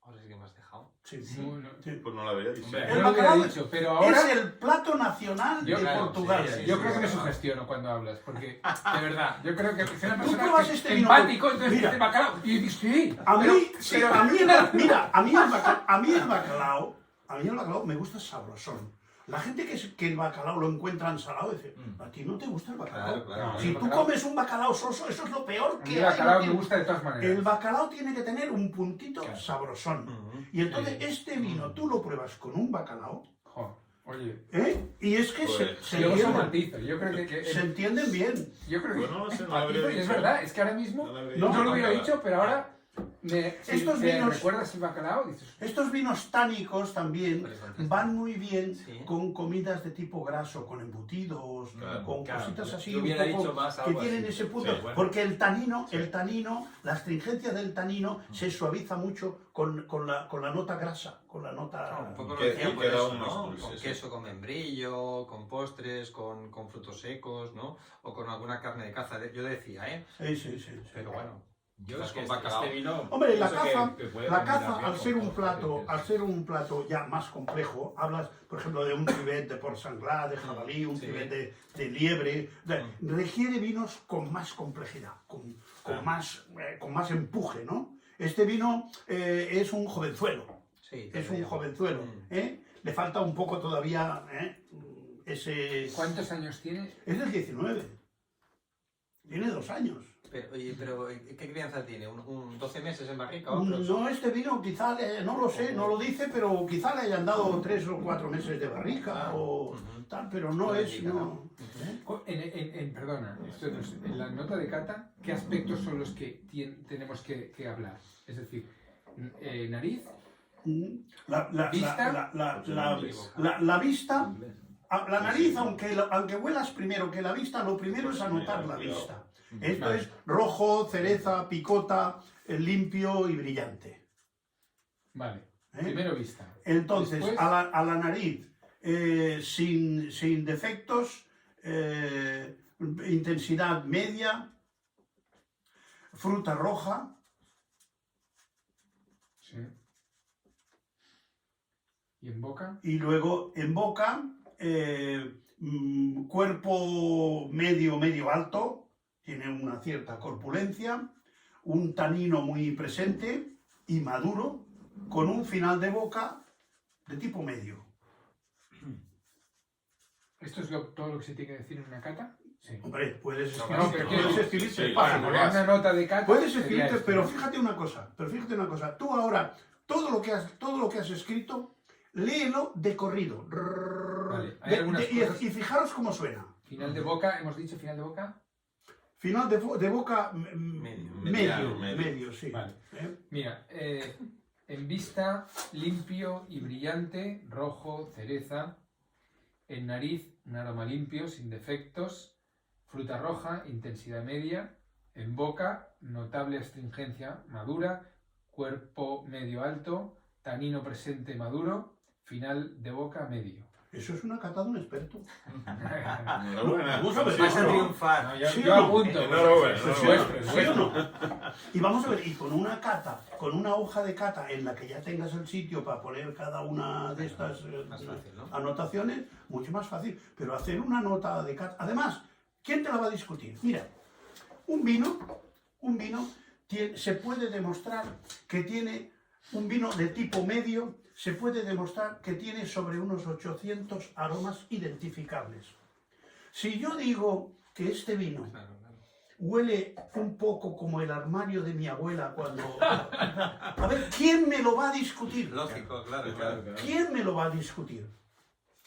Ahora sí que me has dejado. Sí, Sí, no. sí. Pues no lo había dicho. Hombre, Yo El no lo hubiera bacalao dicho, pero ahora... Es el plato nacional Yo, de claro, Portugal. sí, Yo sí, creo que me sí. sugestiono cuando hablas, porque de verdad, yo creo que es una persona pruebas que este es vino, empático, entonces mira. dice bacalao, y dices, sí, A mí, pero- sí, pero- a mí el bacalao me gusta sabrosón. La gente que el bacalao lo encuentra ensalado dice, a ti no te gusta el bacalao. Claro, claro. Si el tú bacalao- comes un bacalao soso, eso es lo peor A que mí hay. el bacalao no me tiene- gusta de todas maneras. El bacalao tiene que tener un puntito Claro. sabrosón. Ujú. Y entonces Sí. este vino tú lo pruebas con un bacalao, Jo, oye, y es que Pues, se yo soy entienden, matizo, yo creo que se entienden bien. yo creo que Pues no lo sé, no lo matizo, habría y es dicho. verdad, es que ahora mismo No lo habría no, dicho. lo hubiera dicho, pero ahora si Estos te vinos- recuerdas el bacalao, dices, Estos vinos tánicos también Vale, fantástico. van muy bien Sí. con comidas de tipo graso, con embutidos, Claro, con claro. cositas así Yo un hubiera poco dicho más que algo tienen así. ese punto. Sí, bueno. Porque el tanino, la astringencia del tanino se suaviza mucho con la nota grasa, con la nota... Un poco lo Que- decían y por queda eso, aún más ¿no? dulce, Con sí. queso, con membrillo, con postres, con frutos secos, ¿no? O con alguna carne de caza. Yo decía, ¿eh? Sí. Pero bueno. Yo Quizás es que con bacalao. este vino... Hombre, la pienso caza, que puede la combinar caza bien al con ser un todo, plato, porque- al ser un plato ya más complejo, hablas, por ejemplo, de un tibet de porc sanglar, de jabalí, un Sí. tibet de liebre, requiere vinos con más complejidad, con más empuje, ¿no? Este vino es un jovenzuelo, Sí, es un jovenzuelo. Mm. Le falta un poco todavía ese... ¿Cuántos años tiene? Es del 19. Tiene 2 años. Pero, oye, pero ¿qué crianza tiene? ¿Un 12 meses en barrica o otros? No, este vino quizá, no lo sé, no lo dice, pero quizá le hayan dado 3 o 4 meses de barrica o tal, pero no Puede es... indicar, No. Perdona, esto no es- en la nota de cata, ¿qué aspectos son los que tenemos que hablar? Es decir, nariz, La ¿Vista? la vista, la nariz, aunque huelas primero que la vista, lo primero es anotar la vista. Esto Vale. es rojo, cereza, picota, limpio y brillante. vale, ¿Eh? primero vista. Entonces, Después- a la nariz, sin defectos, intensidad media, fruta roja, Sí. ¿Y en boca? y luego en boca, cuerpo medio alto, tiene una cierta corpulencia, un tanino muy presente y maduro, con un final de boca de tipo medio. ¿Esto es todo lo que se tiene que decir en una cata? Sí. Hombre, puedes No, escribirte, pero puedes quiero- escribirte sí, Para páginas. poner una nota de cata. Puedes sería escribirte, esto, pero ¿no? fíjate una cosa, tú ahora, todo lo que has escrito, léelo de corrido. Vale, hay algunas cosas- Y fijaros cómo suena. Final de boca, hemos dicho final de boca. Final de boca Medio. medio, sí. Vale. ¿Eh? Mira, en vista, limpio y brillante, rojo, cereza. En nariz, un aroma limpio, sin defectos. Fruta roja, intensidad media. En boca, notable astringencia, madura. Cuerpo medio alto. Tanino presente, maduro. Final de boca, medio. Eso es una cata de un experto. Enhorabuena. Vamos a ver, Vas a ¿no? triunfar. No, yo, Sí yo o no. apunto. Enhorabuena, Es enhorabuena. vuestro, es ¿Sí o vuestro. no? Y vamos a ver, y con una cata, con una hoja de cata en la que ya tengas el sitio para poner cada una de estas Más fácil, ¿no? anotaciones, mucho más fácil. Pero hacer una nota de cata... Además, ¿quién te la va a discutir? Mira, un vino se puede demostrar que tiene, un vino de tipo medio, se puede demostrar que tiene sobre unos 800 aromas identificables. Si yo digo que este vino Claro, claro. huele un poco como el armario de mi abuela cuando... A ver, ¿quién me lo va a discutir? Lógico, claro. ¿Quién me lo va a discutir?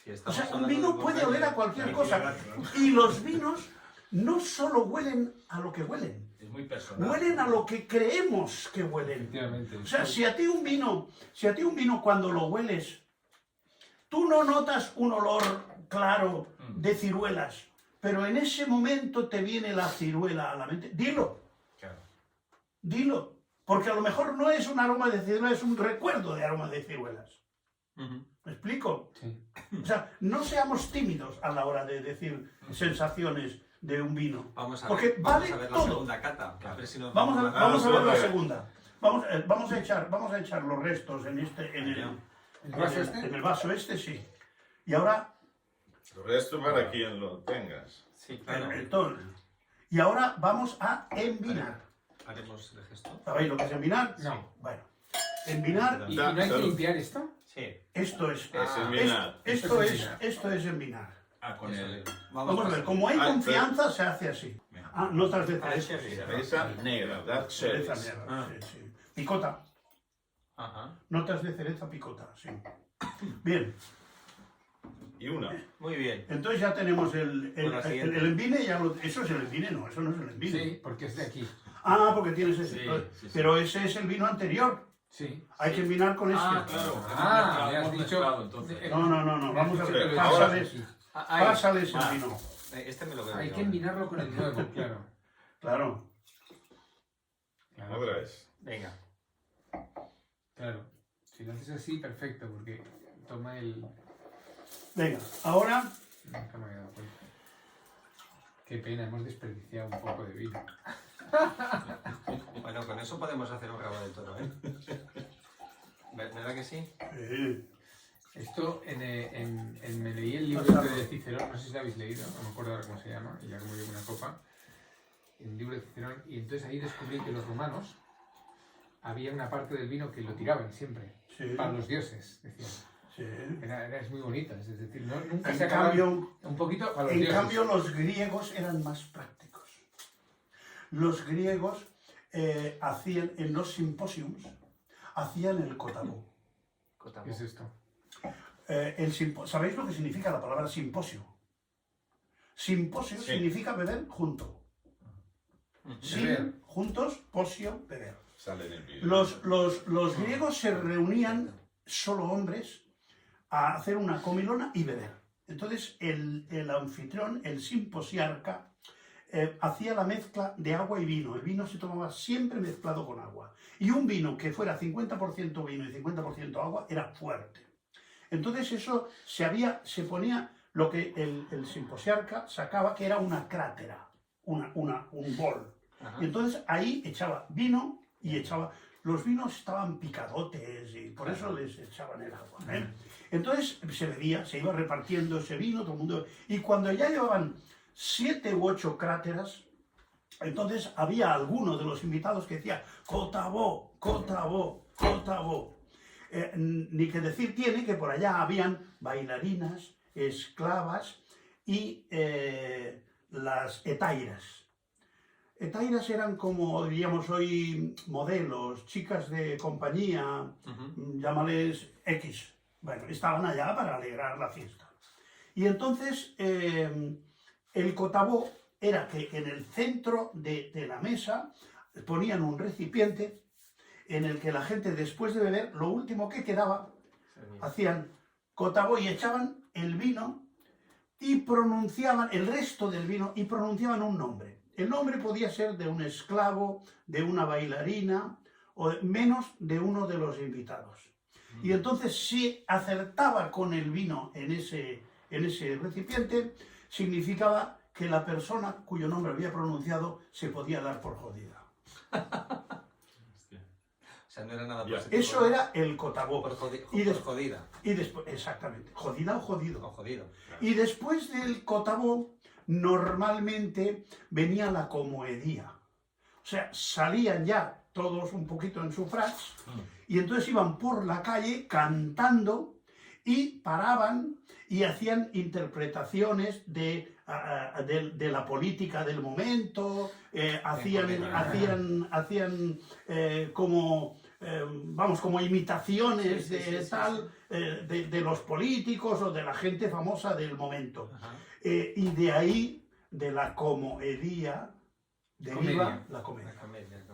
Si O estamos sea, un hablando vino de puede oler a cualquier cosa. Y los vinos no solo huelen a lo que huelen, Es muy personal. huelen a lo que creemos que huelen. Efectivamente. O sea, si a ti un vino cuando lo hueles, tú no notas un olor claro de ciruelas, pero en ese momento te viene la ciruela a la mente. Dilo, Claro. dilo, porque a lo mejor no es un aroma de ciruelas, es un recuerdo de aroma de ciruelas. Ujú. ¿Me explico? Sí. O sea, no seamos tímidos a la hora de decir sensaciones de un vino. Vamos a Porque ver, vamos vale a ver la todo. segunda cata. A ver si nos Vamos a vamos ver la sí. segunda. Vamos a echar los restos en ¿El vaso este? en el vaso este, sí. Y ahora, El resto para quien lo tengas. Sí, claro. entonces, y ahora vamos a envinar. Haremos el gesto. ¿Sabéis lo que es envinar? No. Bueno, envinar, ¿Y no hay que Salud. limpiar esto? Sí. esto es... Es envinar. Esto es es, envinar. esto es envinar. Ah, con Eso el... es. Vamos a ver, como hay Ah, confianza, se hace así. Ah, notas de Ah, cereza. cherry. Cereza negra, dark Cereza cherries. negra, Ah. sí, sí. Picota. Ajá. Notas de cereza picota, sí. Bien, Y una. Muy bien. entonces ya tenemos el Pues la siguiente. envine, eso es el envine, no, eso no es el envine. Sí, porque es de aquí. Ah, porque tienes ese. Sí, entonces, sí, sí. Pero ese es el vino anterior. Sí. Hay que envinar con este. Ah, claro. Ah, me has hemos dicho... mezclado, entonces. No, vamos a Me has ver. dicho que lo Ahora- echas aquí. Ahí. Pásales el Ah, vino. Este me lo veo Hay yo. que envinarlo con el nuevo, claro. Claro. Claro. Otra vez. Venga. Claro. Si lo haces así, perfecto, porque toma el... Venga, ahora Nunca me había dado cuenta. Qué pena, hemos desperdiciado un poco de vino. Bueno, con eso podemos hacer un rabo de toro, ¿eh? ¿Verdad que sí? Esto, me leí el libro de Cicerón, no sé si lo habéis leído, no me acuerdo ahora cómo se llama, y ya como llevo una copa, el libro de Cicerón, y entonces ahí descubrí que los romanos había una parte del vino que lo tiraban siempre, Sí, para los dioses, decían. sí. Es muy bonita, es decir, nunca En se acaba cambio, un poquito para los en dioses. cambio, los griegos eran más prácticos. Los griegos hacían, en los simposiums, hacían el cotabó. ¿Qué es esto? ¿Sabéis lo que significa la palabra simposio? Simposio Sí. significa beber junto. Sim, Beber. juntos, posio, beber. Sale en el vídeo. Los griegos se reunían, solo hombres, a hacer una comilona y beber. Entonces el anfitrión, el simposiarca, hacía la mezcla de agua y vino. El vino se tomaba siempre mezclado con agua. Y un vino que fuera 50% vino y 50% agua era fuerte. Entonces eso se ponía lo que el simposiarca sacaba, que era una crátera, un bol. Ajá. Y entonces ahí echaba vino y echaba... Los vinos estaban picadotes y por eso les echaban el agua. Entonces se bebía, se iba repartiendo ese vino, todo el mundo... Y cuando ya llevaban 7 u 8 cráteras, entonces había alguno de los invitados que decía cotabó, cotabó, cotabó. Ni que decir tiene que por allá habían bailarinas, esclavas y las etairas. Etairas eran como, diríamos hoy, modelos, chicas de compañía, llámales X. Bueno, estaban allá para alegrar la fiesta. Y entonces el cotabó era que en el centro de la mesa ponían un recipiente en el que la gente, después de beber, lo último que quedaba, hacían cotabó y echaban el vino y pronunciaban el resto del vino y pronunciaban un nombre. El nombre podía ser de un esclavo, de una bailarina o menos de uno de los invitados. Y entonces si acertaba con el vino en ese recipiente, significaba que la persona cuyo nombre había pronunciado se podía dar por jodida. O sea, no era nada Ya. positivo. Eso era el cotabó. Y Por jodida. Y después, exactamente, jodida o jodido. O jodido. Y después del cotabó, normalmente venía la comoedía. O sea, salían ya todos un poquito en su frac y entonces iban por la calle cantando y paraban y hacían interpretaciones de la política del momento, hacían como imitaciones de los políticos o de la gente famosa del momento. Y de ahí, de la comoedía, deriva la comedia. La comedia.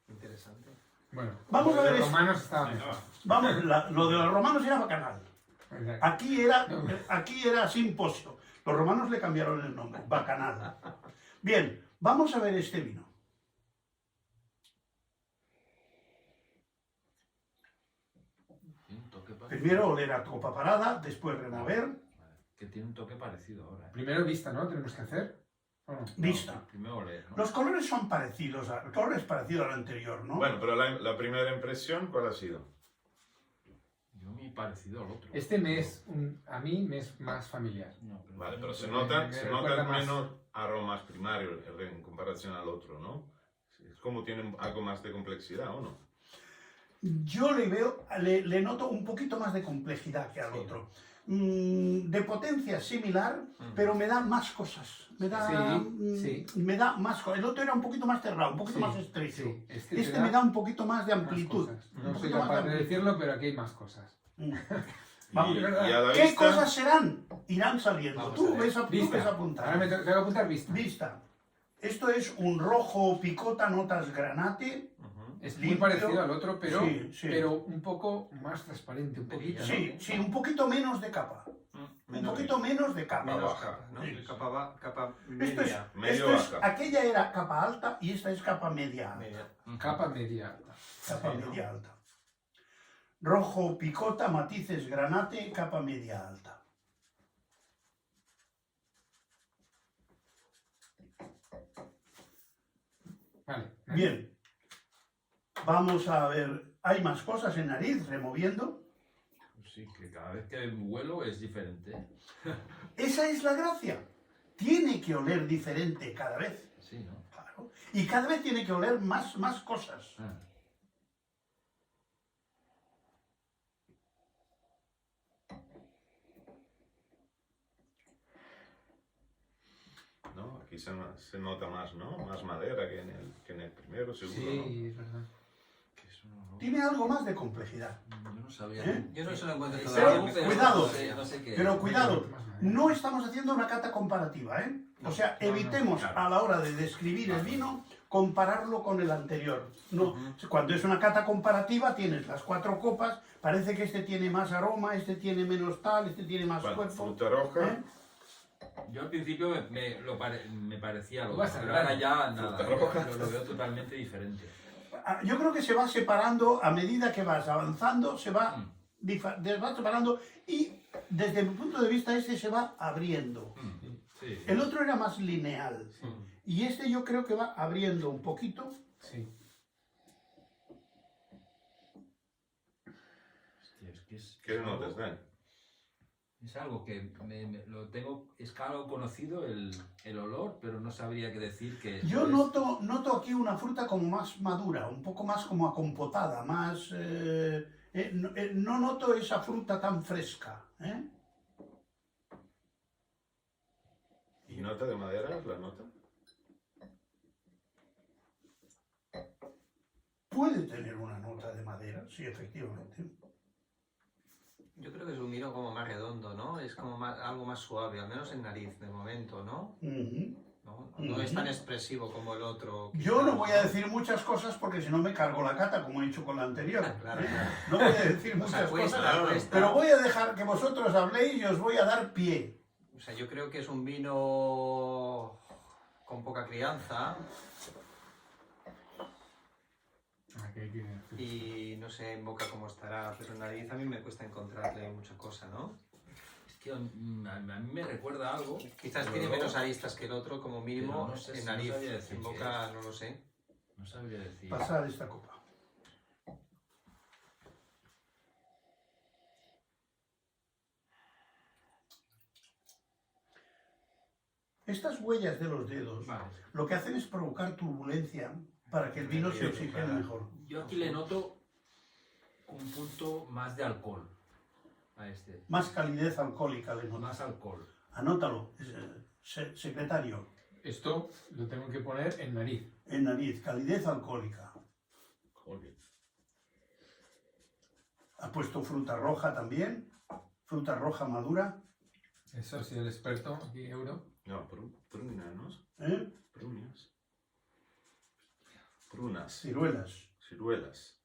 Interesante. Bueno, Vamos a ver los eso. romanos estaban mejor. Vamos, lo de los romanos era bacanal. Exacto. Aquí era simposio. Los romanos le cambiaron el nombre, bacanal. Bien, vamos a ver este vino. Tiene un toque parecido. Primero oler a copa parada, después remover, Que tiene un toque parecido ahora. Primero vista, ¿no? Tenemos que hacer. ¿O no? vista. No, primero oler, ¿no? Los colores son parecidos, el color es parecido al anterior, ¿no? Bueno, pero la primera impresión, ¿cuál ha sido? Yo muy parecido al otro. Este a mí me es más familiar. No, Vale, pero se me notan recuerda más. menos aromas primarios en comparación al otro, ¿no? Es como tienen algo más de complejidad, ¿o no? Yo le noto un poquito más de complejidad que al Sí. otro. De potencia similar, pero me da más cosas. Me da más cosas. El otro era un poquito más cerrado, un poquito Sí, más estrecho. sí. Este Este te me da da un poquito más de más amplitud. cosas. Un No soy poquito más capaz de amplitud. decirlo, pero aquí hay más cosas. Vamos, Y de verdad. a la ¿Qué vista, cosas serán? Irán saliendo. Vamos a Tú ver. ves Vista. apuntar. Ahora tengo que apuntar vista. Vista. Esto es un rojo picota, notas granate. Es muy limpio. parecido al otro, pero, Sí, sí. pero un poco más transparente, un poquito. ¿no? Sí, un poquito menos de capa. Un poquito menos de capa. Menos baja. capa, ¿no? Sí. Capa Esto es, media. Medio esto es- baja. aquella era capa alta y esta es capa media. Media. Capa media alta. Capa media alta. Rojo picota, matices granate, capa media alta. Vale. Bien. Vamos a ver. Hay más cosas en nariz, removiendo. Sí, que cada vez que huelo es diferente. Esa es la gracia. Tiene que oler diferente cada vez. Sí, ¿no? Claro. Y cada vez tiene que oler más cosas. Ah. se nota más, ¿no? Más madera que en el primero, seguro, ¿no? Sí, es verdad. Que eso no- Tiene algo más de complejidad. Yo no sabía. ¿Eh? Yo no se lo encuentro Pero, todavía. Pero, cuidado, no sé qué. Pero cuidado, Más madera. no estamos haciendo una cata comparativa, ¿eh? O sea, no, no, evitemos claro. a la hora de describir el vino compararlo con el anterior. No, cuando es una cata comparativa tienes las 4 copas, parece que este tiene más aroma, este tiene menos tal, este tiene más Bueno, cuerpo. fruta roja, ¿eh? Yo al principio me parecía lo Vas a mismo, pero hablar. ahora ya nada, Fruta roja. lo veo totalmente diferente. Yo creo que se va separando a medida que vas avanzando, se va, va separando y desde mi punto de vista este se va abriendo. Sí. El otro era más lineal y este yo creo que va abriendo un poquito. Sí. Hostia, es que ¿qué algo- notas dan? Es algo que lo tengo, es algo conocido el olor, pero no sabría qué decir que... Yo es- noto aquí una fruta como más madura, un poco más como acompotada, más... no noto esa fruta tan fresca. ¿eh? ¿Y nota de madera? ¿La nota? Puede tener una nota de madera, sí, efectivamente. Yo creo que es un vino como más redondo, ¿no? Es como algo más suave, al menos en nariz de momento, ¿no? Ujú. No es tan expresivo como el otro. Yo quizás, no voy a decir muchas cosas porque si no me cargo la cata, como he hecho con la anterior. Claro, ¿eh? claro. No voy a decir O sea, muchas cuesta, cosas, cuesta. pero voy a dejar que vosotros habléis y os voy a dar pie. O sea, yo creo que es un vino con poca crianza y no sé en boca cómo estará, pero en nariz a mí me cuesta encontrarle mucha cosa, ¿no? Es que a mí me recuerda algo. Quizás pero tiene luego menos aristas que el otro, como mínimo, Pero no sé en si- nariz. no sabría decir En qué boca no lo sé. No sabría decir. Pasar esta copa. Estas huellas de los dedos Vale. lo que hacen es provocar turbulencia para que el vino se oxigene mejor. Yo aquí le noto un punto más de alcohol a este. Más calidez alcohólica le notas. Más alcohol. Anótalo, secretario. Esto lo tengo que poner en nariz. En nariz, calidez alcohólica. Joder. Ha puesto fruta roja también. Fruta roja madura. Eso sí, el experto aquí, Euro. No, prunas, ¿no? ¿eh? Prunas. Prunas. Ciruelas. Ciruelas.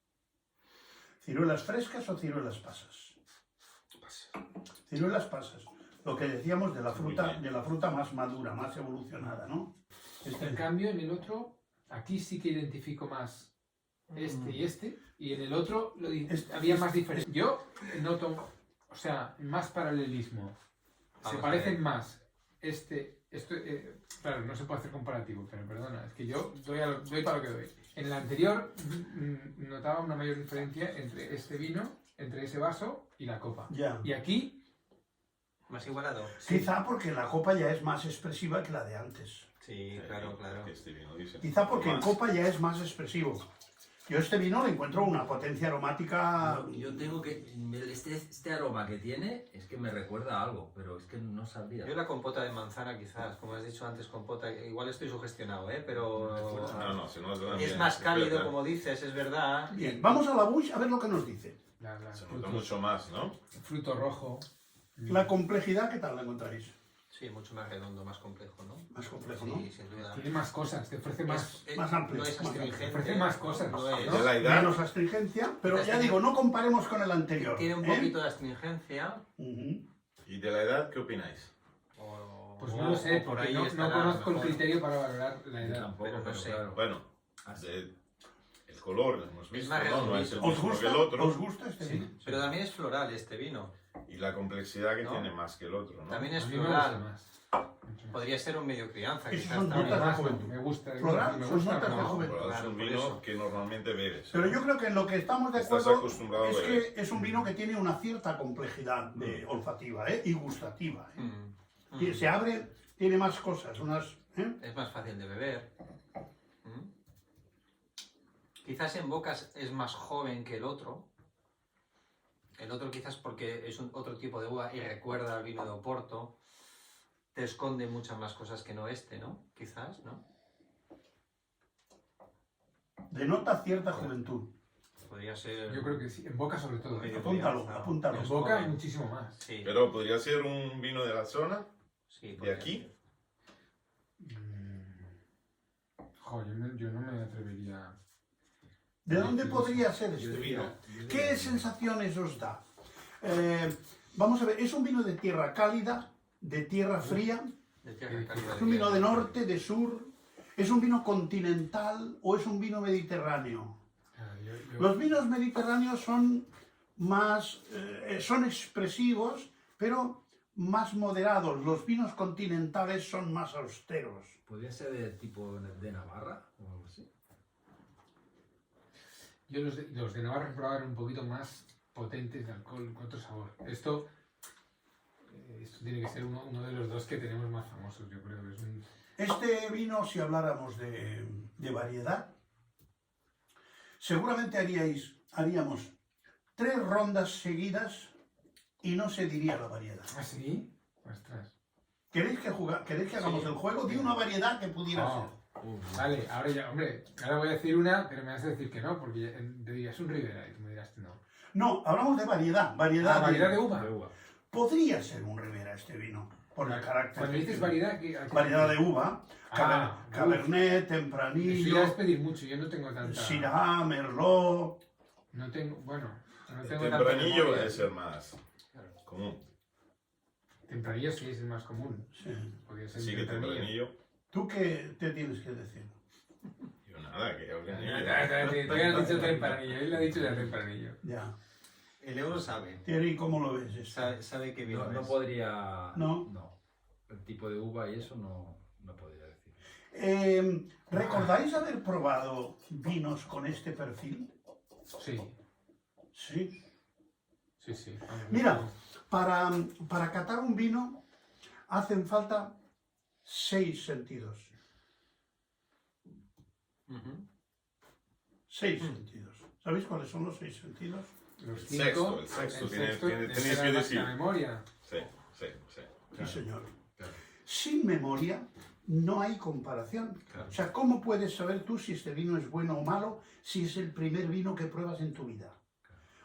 ¿Ciruelas frescas o ciruelas pasas? Pasa. Ciruelas pasas. Lo que decíamos de Muy bien. la fruta más madura, más evolucionada, ¿no? En cambio, en el otro, aquí sí que identifico más este, y en el otro había más diferencia. Yo noto, o sea, más paralelismo. Se Vamos a parecen ver. más. Claro, no se puede hacer comparativo, pero perdona, es que yo doy para lo que doy. En el anterior notaba una mayor diferencia entre este vino, entre ese vaso y la copa. Ya. Y aquí, Más igualado. Quizá porque la copa ya es más expresiva que la de antes. Sí, claro, claro. Que este vino dice. Quizá porque en Más. copa ya es más expresivo. Yo este vino le encuentro una potencia aromática... Yo tengo que. Este aroma que tiene es que me recuerda a algo, pero es que no sabría. Yo la compota de manzana quizás, como has dicho antes, compota, igual estoy sugestionado, pero No, se nota es bien. más cálido, Espera, como dices, es verdad. Bien, vamos a la bush a ver lo que nos dice. Se nota mucho más, ¿no? fruto rojo. La complejidad, ¿qué tal la encontráis? Sí, mucho más redondo, más complejo, ¿no? Más complejo, Sí, ¿no? sin duda. Tiene más cosas, te ofrece más. Más amplio, No es más amplio. astringente. Ofrece más cosas, No ¿no? es. De la edad. Menos astringencia, pero ya digo, no comparemos con el anterior. Tiene un ¿eh? poquito de astringencia. Ujú. ¿Y de la edad qué opináis? Pues no lo sé, o por porque ahí no estará conozco el mejor. criterio para valorar la Yo edad. tampoco, pero no pero sé. claro. Bueno, el color lo hemos visto, más ¿no? No es el redondito. ¿Os mismo que gusta? el otro. ¿Os gusta este Sí. vino? Pero también es floral este vino. Y la complejidad que ¿No? tiene más que el otro, ¿no? También A es mí me gusta floral. más. Mucho más. Podría ser un medio crianza, Esos quizás son también. notas de Más, juventud. me gusta. Floral, me son gusta, notas de no. juventud. Pero es Claro, un por vino eso. que normalmente bebes. Pero yo creo que en lo que estamos de Estás acuerdo acostumbrado a es beber. que es un vino que tiene una cierta complejidad de olfativa y gustativa. Mm. Y se abre, tiene más cosas, unas... Es más fácil de beber. Quizás en bocas es más joven que el otro. El otro quizás porque es otro tipo de uva y recuerda al vino de Oporto. te esconde muchas más cosas que no este, ¿no? Quizás, ¿no? Denota cierta juventud. Podría ser... Yo creo que sí, en Boca sobre todo. Medio Apúntalo, crianza. apúntalo. En Boca joven. muchísimo más. Sí, Pero podría ser un vino de la zona, sí, de podría aquí. ser. Yo no me atrevería. ¿De dónde podría ser Yo este diría- vino? yo diría ¿Qué que- sensaciones os da? Vamos a ver, ¿es un vino de tierra cálida, de tierra fría? De tierra cálida, ¿Es un vino de diría. norte, de sur? ¿Es un vino continental o es un vino mediterráneo? Ah, Los vinos mediterráneos son más, son expresivos, pero más moderados. Los vinos continentales son más austeros. ¿Podría ser de tipo de Navarra o algo así? Yo los de Navarra he probado eran un poquito más potentes de alcohol, con otro sabor. Esto tiene que ser uno de los dos que tenemos más famosos, yo creo. Es un... Este vino, si habláramos de variedad, seguramente haríamos 3 rondas seguidas y no se diría la variedad. ¿Ah, sí? Ostras. ¿Queréis que hagamos el juego? Di una variedad que pudiera Oh, ser. vale, ahora ya, hombre, ahora voy a decir una, pero me vas a decir que no, porque te dirías un Ribera y tú me dirás que no. No, hablamos de variedad. Variedad, ¿Variedad de uva? De uva. Podría ser un Ribera este vino, por el carácter. Cuando que dices tiene. variedad, ¿a qué Variedad te de uva, Ah, Cabernet, Eso ya es Tempranillo, pedir mucho, yo no tengo tanta... Syrah, Merlot. No tengo, bueno, no El tengo tanta tempranillo memoria. es el más común. Tempranillo sí es el más común. Sí. Podría ser Así que tempranillo, ¿Tú qué te tienes que decir? yo nada, que hablen Tú ya has dicho tempranillo, él le ha dicho ya tempranillo. Ya. El euro sabe. Thierry, ¿cómo lo ves esto? Sabe que vino No es. podría... No. El tipo de uva y eso no podría decir. ¿Recordáis haber probado vinos con este perfil? Sí, Sí. sí. Vamos, Mira, para catar un vino hacen falta 6 sentidos. Ujú. 6 sentidos. ¿Sabéis cuáles son los 6 sentidos? los El 5, sexto, el tiene- sexto, tenéis esa era que la decir. memoria. Sí. Sí, señor. Claro. Sin memoria no hay comparación. Claro. O sea, ¿cómo puedes saber tú si este vino es bueno o malo si es el primer vino que pruebas en tu vida?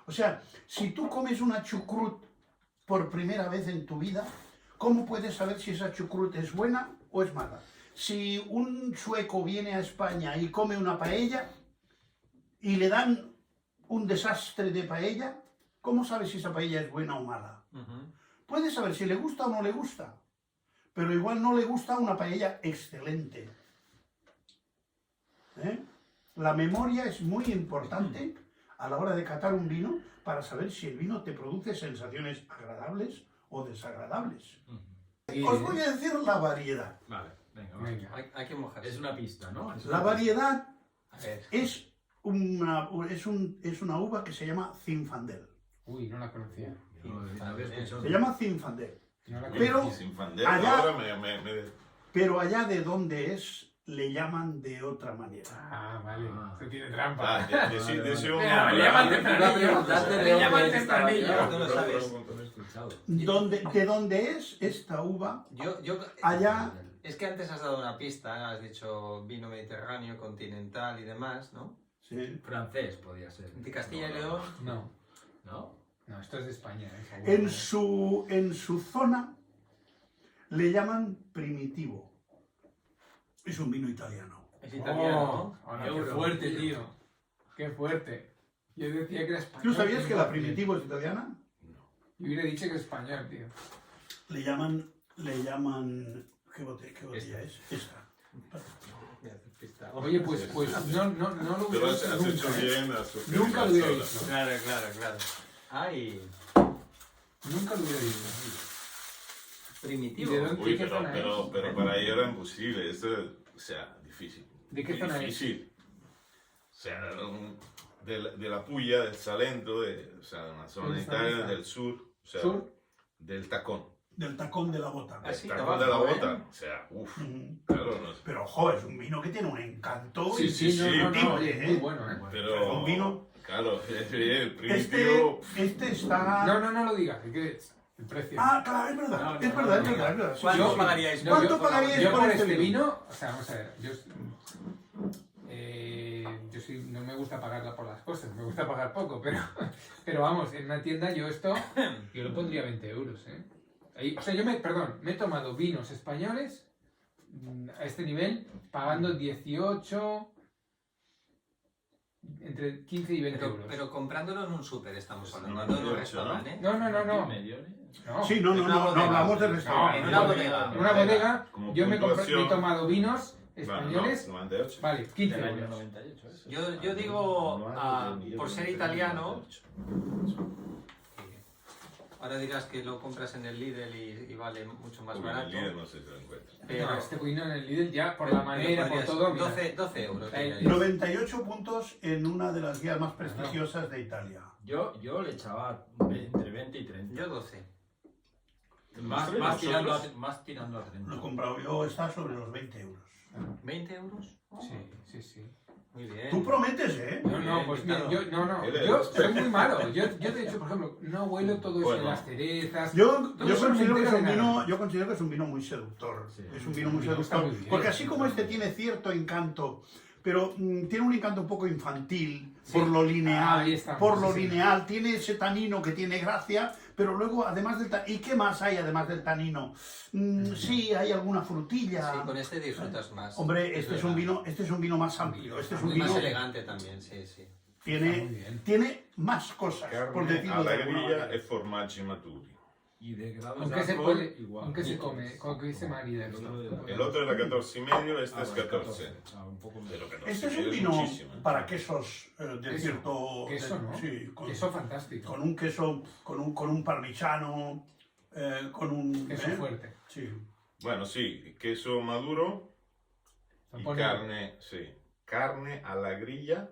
O sea, si tú comes una chucrut por primera vez en tu vida, ¿cómo puedes saber si esa chucrut es buena o es mala? Si un sueco viene a España y come una paella y le dan un desastre de paella, ¿cómo sabes si esa paella es buena o mala? Ujú. Puedes saber si le gusta o no le gusta, pero igual no le gusta una paella excelente. ¿Eh? La memoria es muy importante a la hora de catar un vino para saber si el vino te produce sensaciones agradables o desagradables. Ujú. Os voy a decir la variedad. Vale, venga, va. Venga. Hay que mojarse. Es una pista, ¿no? Es La una variedad A ver. es una uva que se llama Zinfandel. Uy, no la conocía. pista. No había escuchado. Se llama Zinfandel. No la Pero- conocía. Sin Fandel, allá- ahora me Pero allá de donde es, le llaman de otra manera. Ah, vale. Ah. Se tiene trampa. Dese un Venga, nombre. le llaman Iba a tempranillo. preguntarte de Le llaman dónde estaba. tempranillo. Tú lo sabes. No he escuchado. ¿De dónde es esta uva? Yo, Allá, es que antes has dado una pista, has dicho vino mediterráneo, continental y demás, ¿no? sí, Francés podría ser. De Castilla y No, León. No, ¿No? esto es de España. en su zona le llaman primitivo. Es un vino italiano. Es italiano, Oh, ahora, qué Euro, fuerte, tío. tío. Qué fuerte. Yo decía que era español. ¿Tú sabías que la tío. primitivo es italiana? Yo hubiera dicho que era español, tío. Le llaman, ¿qué botella es? Esta. Oye, pues no lo Pero hubiera has dicho hecho nunca. bien. has hecho Nunca lo bien hubiera las dicho. Claro. Ay, Nunca lo hubiera dicho. primitivo. ¿Y de dónde? Uy, ¿Qué zona pero es? para ella era imposible. Esto, o sea, difícil. ¿De qué zona es? Difícil. O sea, de la Pulla, del Salento, o sea, de una zona ¿Dónde de está Italia, esa? del sur. O sea, ¿Sur? del tacón. Del tacón de la bota. Ah, sí, Tacón abajo, de la ¿eh? bota. O sea, uff. Ujú. Claro, no es- Pero, ojo, es un vino que tiene un encanto. Sí, sí, no, indescriptible, oye, muy bueno, ¿eh? Pero. Un vino- Claro, el Este, primitivo. este está... No lo digas. Es que el precio. Ah, claro, es verdad, No, no, es verdad, no, es verdad, es verdad. Sí, ¿Cuánto sí. pagaríais? No, ¿Cuánto yo- pagaríais yo por este vino? vino? O sea, vamos a ver, yo sí, no me gusta pagarla por las cosas, me gusta pagar poco, pero vamos, en una tienda yo lo pondría 20 euros, ¿eh? O sea, perdón, me he tomado vinos españoles a este nivel pagando 18, entre 15 y 20 euros. Pero comprándolo en un súper estamos Es hablando, un no en un 18, restaurante. No. ¿no? Sí, no, En una no bodega. hablamos de No, restaurante. en una bodega. En una bodega, Como yo me he puntuación. tomado vinos Bueno, españoles, no, 98. vale, 15 Del año euros. 98, eso. Yo digo, por ser italiano, ahora dirás que lo compras en el Lidl y vale mucho más Uy, en el barato. líder no sé si lo encuentro. Pero No, este vino en el Lidl ya, por la manera, por todo, mira. 12 euros. Eh, diría yo. 98 puntos en una de las guías más prestigiosas de Italia. Yo le echaba entre 20 y 30. Yo 12. Más tirando a 30. Lo he comprado yo, está sobre los 20 euros. ¿20 euros? Oh, Sí. Muy bien. Tú prometes, ¿eh? No, pues mira, invitado. yo soy muy malo. Yo de hecho, por ejemplo, no huelo todo eso de Bueno. las cerezas. Yo Todo eso considero me que es entero un de vino, nada. yo considero que es un vino muy seductor. Sí. Es un vino muy El vino está seductor. muy bien. Porque así como este tiene cierto encanto, pero tiene un encanto un poco infantil, por lo lineal, Ahí estamos, por lo sí, sí. lineal, tiene ese tanino que tiene gracia, pero luego además del tanino, ¿y qué más hay además del tanino? Sí, hay alguna frutilla. Sí, con este disfrutas más. Hombre, este es un verdad. vino más amplio, este es un Y vino más elegante también, sí. Está muy tiene, bien. tiene más cosas, por Carne decirlo de alla alguna griglia manera. e formaggi maturi. Y de grados ¿Con de qué se alcohol, puede, igual. con qué se come, con qué se marida esto? El otro era 14 y medio, este Ah, es vale, 14. Un poco menos. Pero 14 Este es y un medio vino muchísimo, ¿eh? para quesos de Queso. cierto... Queso, ¿no? Sí, Queso fantástico. con un queso, con un parmigiano, con un... Queso fuerte. Sí. Bueno, sí, queso maduro Lo y pone- carne, sí. Carne alla griglia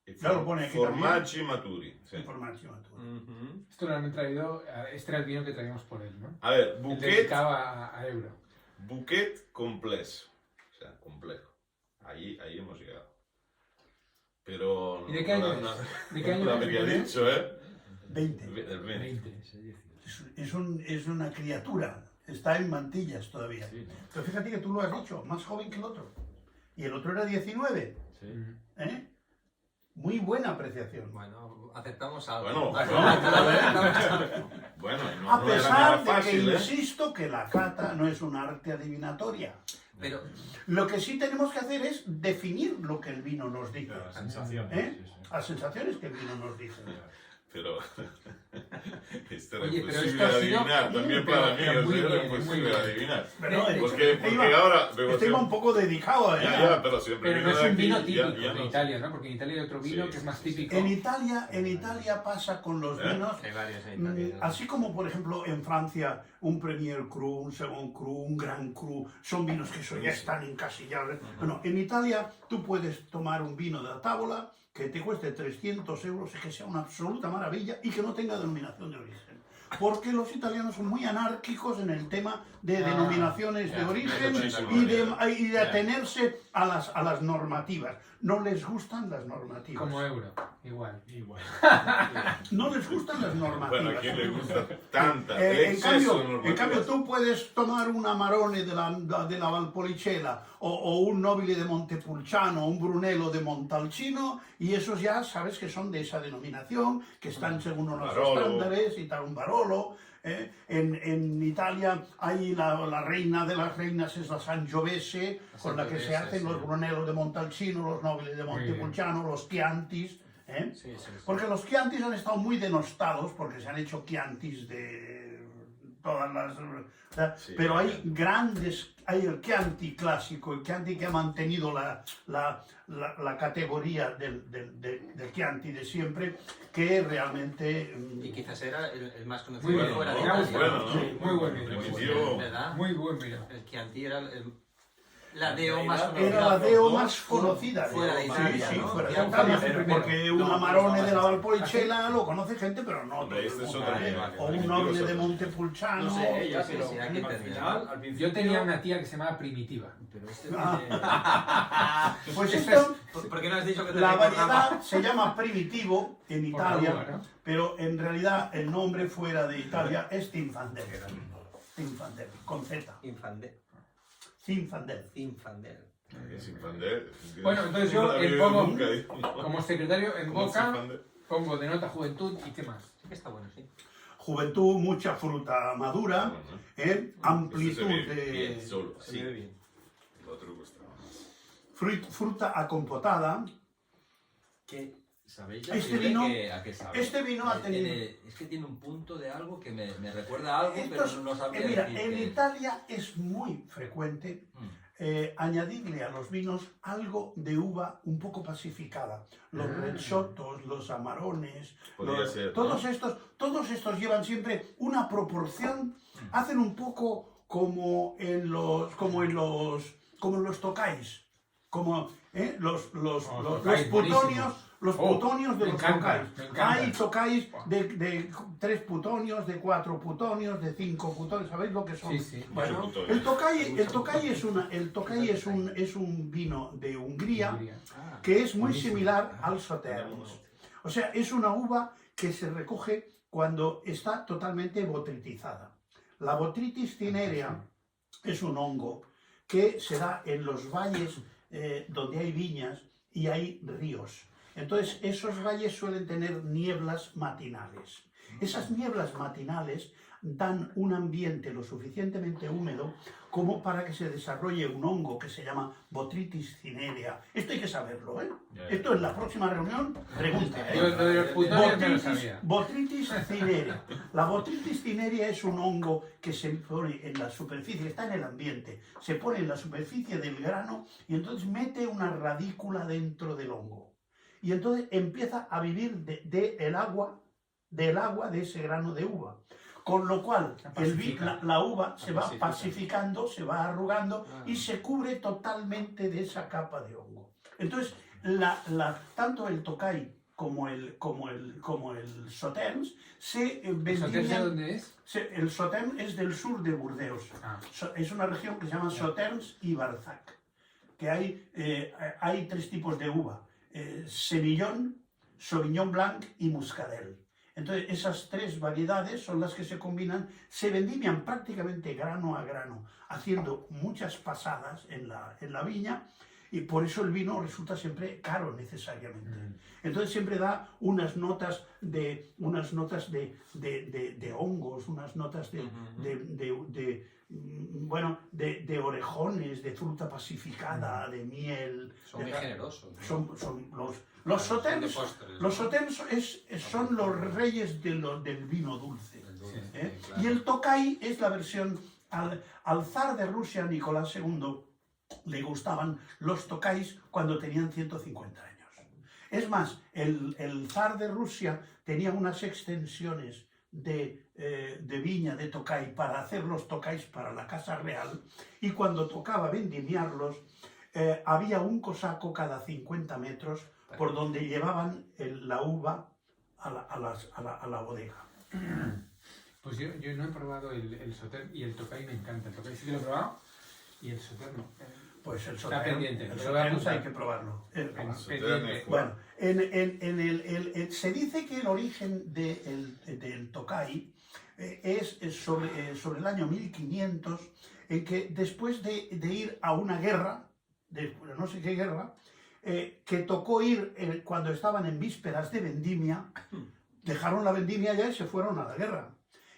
e Ya lo pone aquí formaggi maturi. Sì. Información. Ujú. Esto lo han traído, este era el vino que traíamos por él, ¿no? A ver, El bouquet, dedicado a Euro. bouquet complejo. O sea, complejo. Ahí hemos llegado. Pero... ¿Y de qué año no, es? ¿De qué año no es? lo había dicho, ¿eh? 20. El 20. 20. Es una criatura. Está en mantillas todavía. Sí, ¿no? Pero fíjate que tú lo has dicho, más joven que el otro. Y el otro era 19. Sí. ¿Eh? Muy buena apreciación. Bueno, aceptamos algo. Bueno, Aceptamos. Bueno, no, A no era pesar nada de fácil, que ¿eh? insisto que la cata no es un arte adivinatoria. Pero Lo que sí tenemos que hacer es definir lo que el vino nos dice. Las sensaciones. ¿Eh? Sí, sí. Las sensaciones que el vino nos dice. Pero esto era Oye, pero imposible esto ha sido- adivinar, también pero- para mí, pero muy era bien, muy imposible bien. adivinar. Pero, Porque iba- ahora... este iba un poco dedicado a Ya, pero siempre Pero no es vino de un vino aquí, típico ya de no- Italia, ¿no? Porque en Italia hay otro vino Sí, que es más sí, sí. típico. En Italia pasa con los ¿Eh? vinos, hay varios en Italia. así como por ejemplo en Francia un Premier Cru, un Second Cru, un Grand Cru, son vinos que eso ya están encasillados. Bueno, en Italia tú puedes tomar un vino de la tábola que te cueste 300 euros y que sea una absoluta maravilla y que no tenga denominación de origen. Porque los italianos son muy anárquicos en el tema de denominaciones de ya, origen muchísimo, y de ya. atenerse a las normativas. No les gustan las normativas. Como Euro, igual. Igual. No les gustan las normativas. Bueno, ¿a quién le gusta tanta? El En exceso cambio, de normativas. tú puedes tomar un Amarone de la Valpolicella o un Nobile de Montepulciano o un Brunello de Montalcino y esos ya sabes que son de esa denominación, que están según unos Barolo. estándares y tal, un Barolo. En Italia hay la reina de las reinas, es la Sangiovese, con la que se Sangiovese, hacen sí. los Brunello de Montalcino, los Nobili de Muy bien. Montepulciano, los Chiantis. ¿eh? Sí, sí, sí. Porque los Chiantis han estado muy denostados porque se han hecho Chiantis de todas las... Sí, pero hay claro. grandes... Hay el Chianti clásico, el Chianti que ha mantenido la categoría del Chianti de siempre, que realmente... Y quizás era el más conocido Muy bien, fuera de me ha Italia. gustado. Bueno, Sí, muy buen vino. Definitivo. ¿Verdad? Muy buen vino. El Chianti era el La DO más Era conocida. Era la DO dos más conocida. fuera de Italia, Sí, sí, ¿no? fuera de Ya Italia. primero. Porque un No, Amarone no, de la no, Valpolicella lo conoce gente, pero no todo Hombre, el este es mundo. otro Vale, nivel. vale, O vale. un noble de Montepulciano. No sé, ella, sí, pero sí, aquí al tendría. final, al principio... Yo tenía una tía que se llamaba Primitiva. Pero este Ah. tiene... Pues Esta esto, ¿Por qué no has dicho que te la recordaba? variedad se llama primitivo en Por la Italia, uva, ¿no? pero en realidad el nombre fuera de Italia es Zinfandel. Zinfandel, con Z. Infandel. Zinfandel. Infandel. Es Infander. Bueno, entonces yo No la había pongo- oído nunca, digo. Como secretario en ¿Cómo es Boca, Infander? pongo denota juventud y qué más. Sí que está bueno, sí. Juventud, mucha fruta madura, Bueno, amplitud esto se ve bien de solo, Se sí. ve bien. El otro cuesta más. fruta acompotada. Que, ¿sabéis Este a qué vino- a qué sabe? este vino ha tenido- Es que tiene un punto de algo que me recuerda a algo, Esto pero es- no sabría mira, decir en qué es. Italia es muy frecuente añadirle a los vinos algo de uva un poco pacificada. Los Reciotos, los Amarones, Podría ser, ¿no? todos estos llevan siempre una proporción, hacen un poco como en los tocais, como los tocais, plutonios. Los Oh, plutonios de me los encanta, tocais. me encanta. Hay tocais de 3 plutonios, de 4 plutonios, de 5 plutonios. ¿Sabéis lo que son? Sí, sí. Bueno, Mucho el plutonios. Tokay es un vino de Hungría Ah, que es muy Buenísimo. similar al Sauternes. O sea, es una uva que se recoge cuando está totalmente botritizada. La Botrytis cinerea es un hongo que se da en los valles donde hay viñas y hay ríos. Entonces, esos valles suelen tener nieblas matinales. Esas nieblas matinales dan un ambiente lo suficientemente húmedo como para que se desarrolle un hongo que se llama Botrytis cinerea. Esto hay que saberlo, ¿eh? Ya, ya. Esto en la próxima reunión pregunta, Yo ¿eh? lo de los plutonios me lo sabía. Botrytis cinerea. La Botrytis cinerea es un hongo que se pone en la superficie, está en el ambiente, se pone en la superficie del grano y entonces mete una radícula dentro del hongo. Y entonces empieza a vivir del agua de ese grano de uva. Con lo cual, la uva se va pacificando, se va arrugando y se cubre totalmente de esa capa de hongo. Entonces, tanto el Tokay como el Sauternes se ¿El Sauternes de vendían. dónde es? El Sauternes es del sur de Burdeos. Ah. Es una región que se llama Sauternes y Barzac. Que hay 3 tipos de uva: Semillón, Sauvignon Blanc y Muscadel. Entonces, esas 3 variedades son las que se combinan, se vendimian prácticamente grano a grano, haciendo muchas pasadas en la viña, y por eso el vino resulta siempre caro necesariamente. Entonces siempre da unas notas de hongos, unas notas de orejones, de fruta pacificada, de miel. Son muy generosos. ¿no? Son los Sauternes. Son de postres, Los ¿no? Sauternes son los reyes del vino dulce. El dulce, ¿eh? claro. Y el Tokay es la versión. Al zar de Rusia, Nicolás II, le gustaban los Tokays cuando tenían 150 años. Es más, el zar de Rusia tenía unas extensiones de viña de Tokay para hacer los Tokays para la Casa Real, y cuando tocaba vendimiarlos, había un cosaco cada 50 metros por donde llevaban la uva a la bodega. Pues yo no he probado el Sauternes y el Tokay me encanta. El Tokay sí que lo he probado y el Sauternes no. Pues el Está pendiente, el lo voy a Sauternes apuntar. hay que probarlo. Pendiente. Bueno, se dice que el origen del Tokay es sobre el año 1500, en que después de ir a una guerra, no sé qué guerra, que tocó ir cuando estaban en vísperas de vendimia, dejaron la vendimia ya y se fueron a la guerra.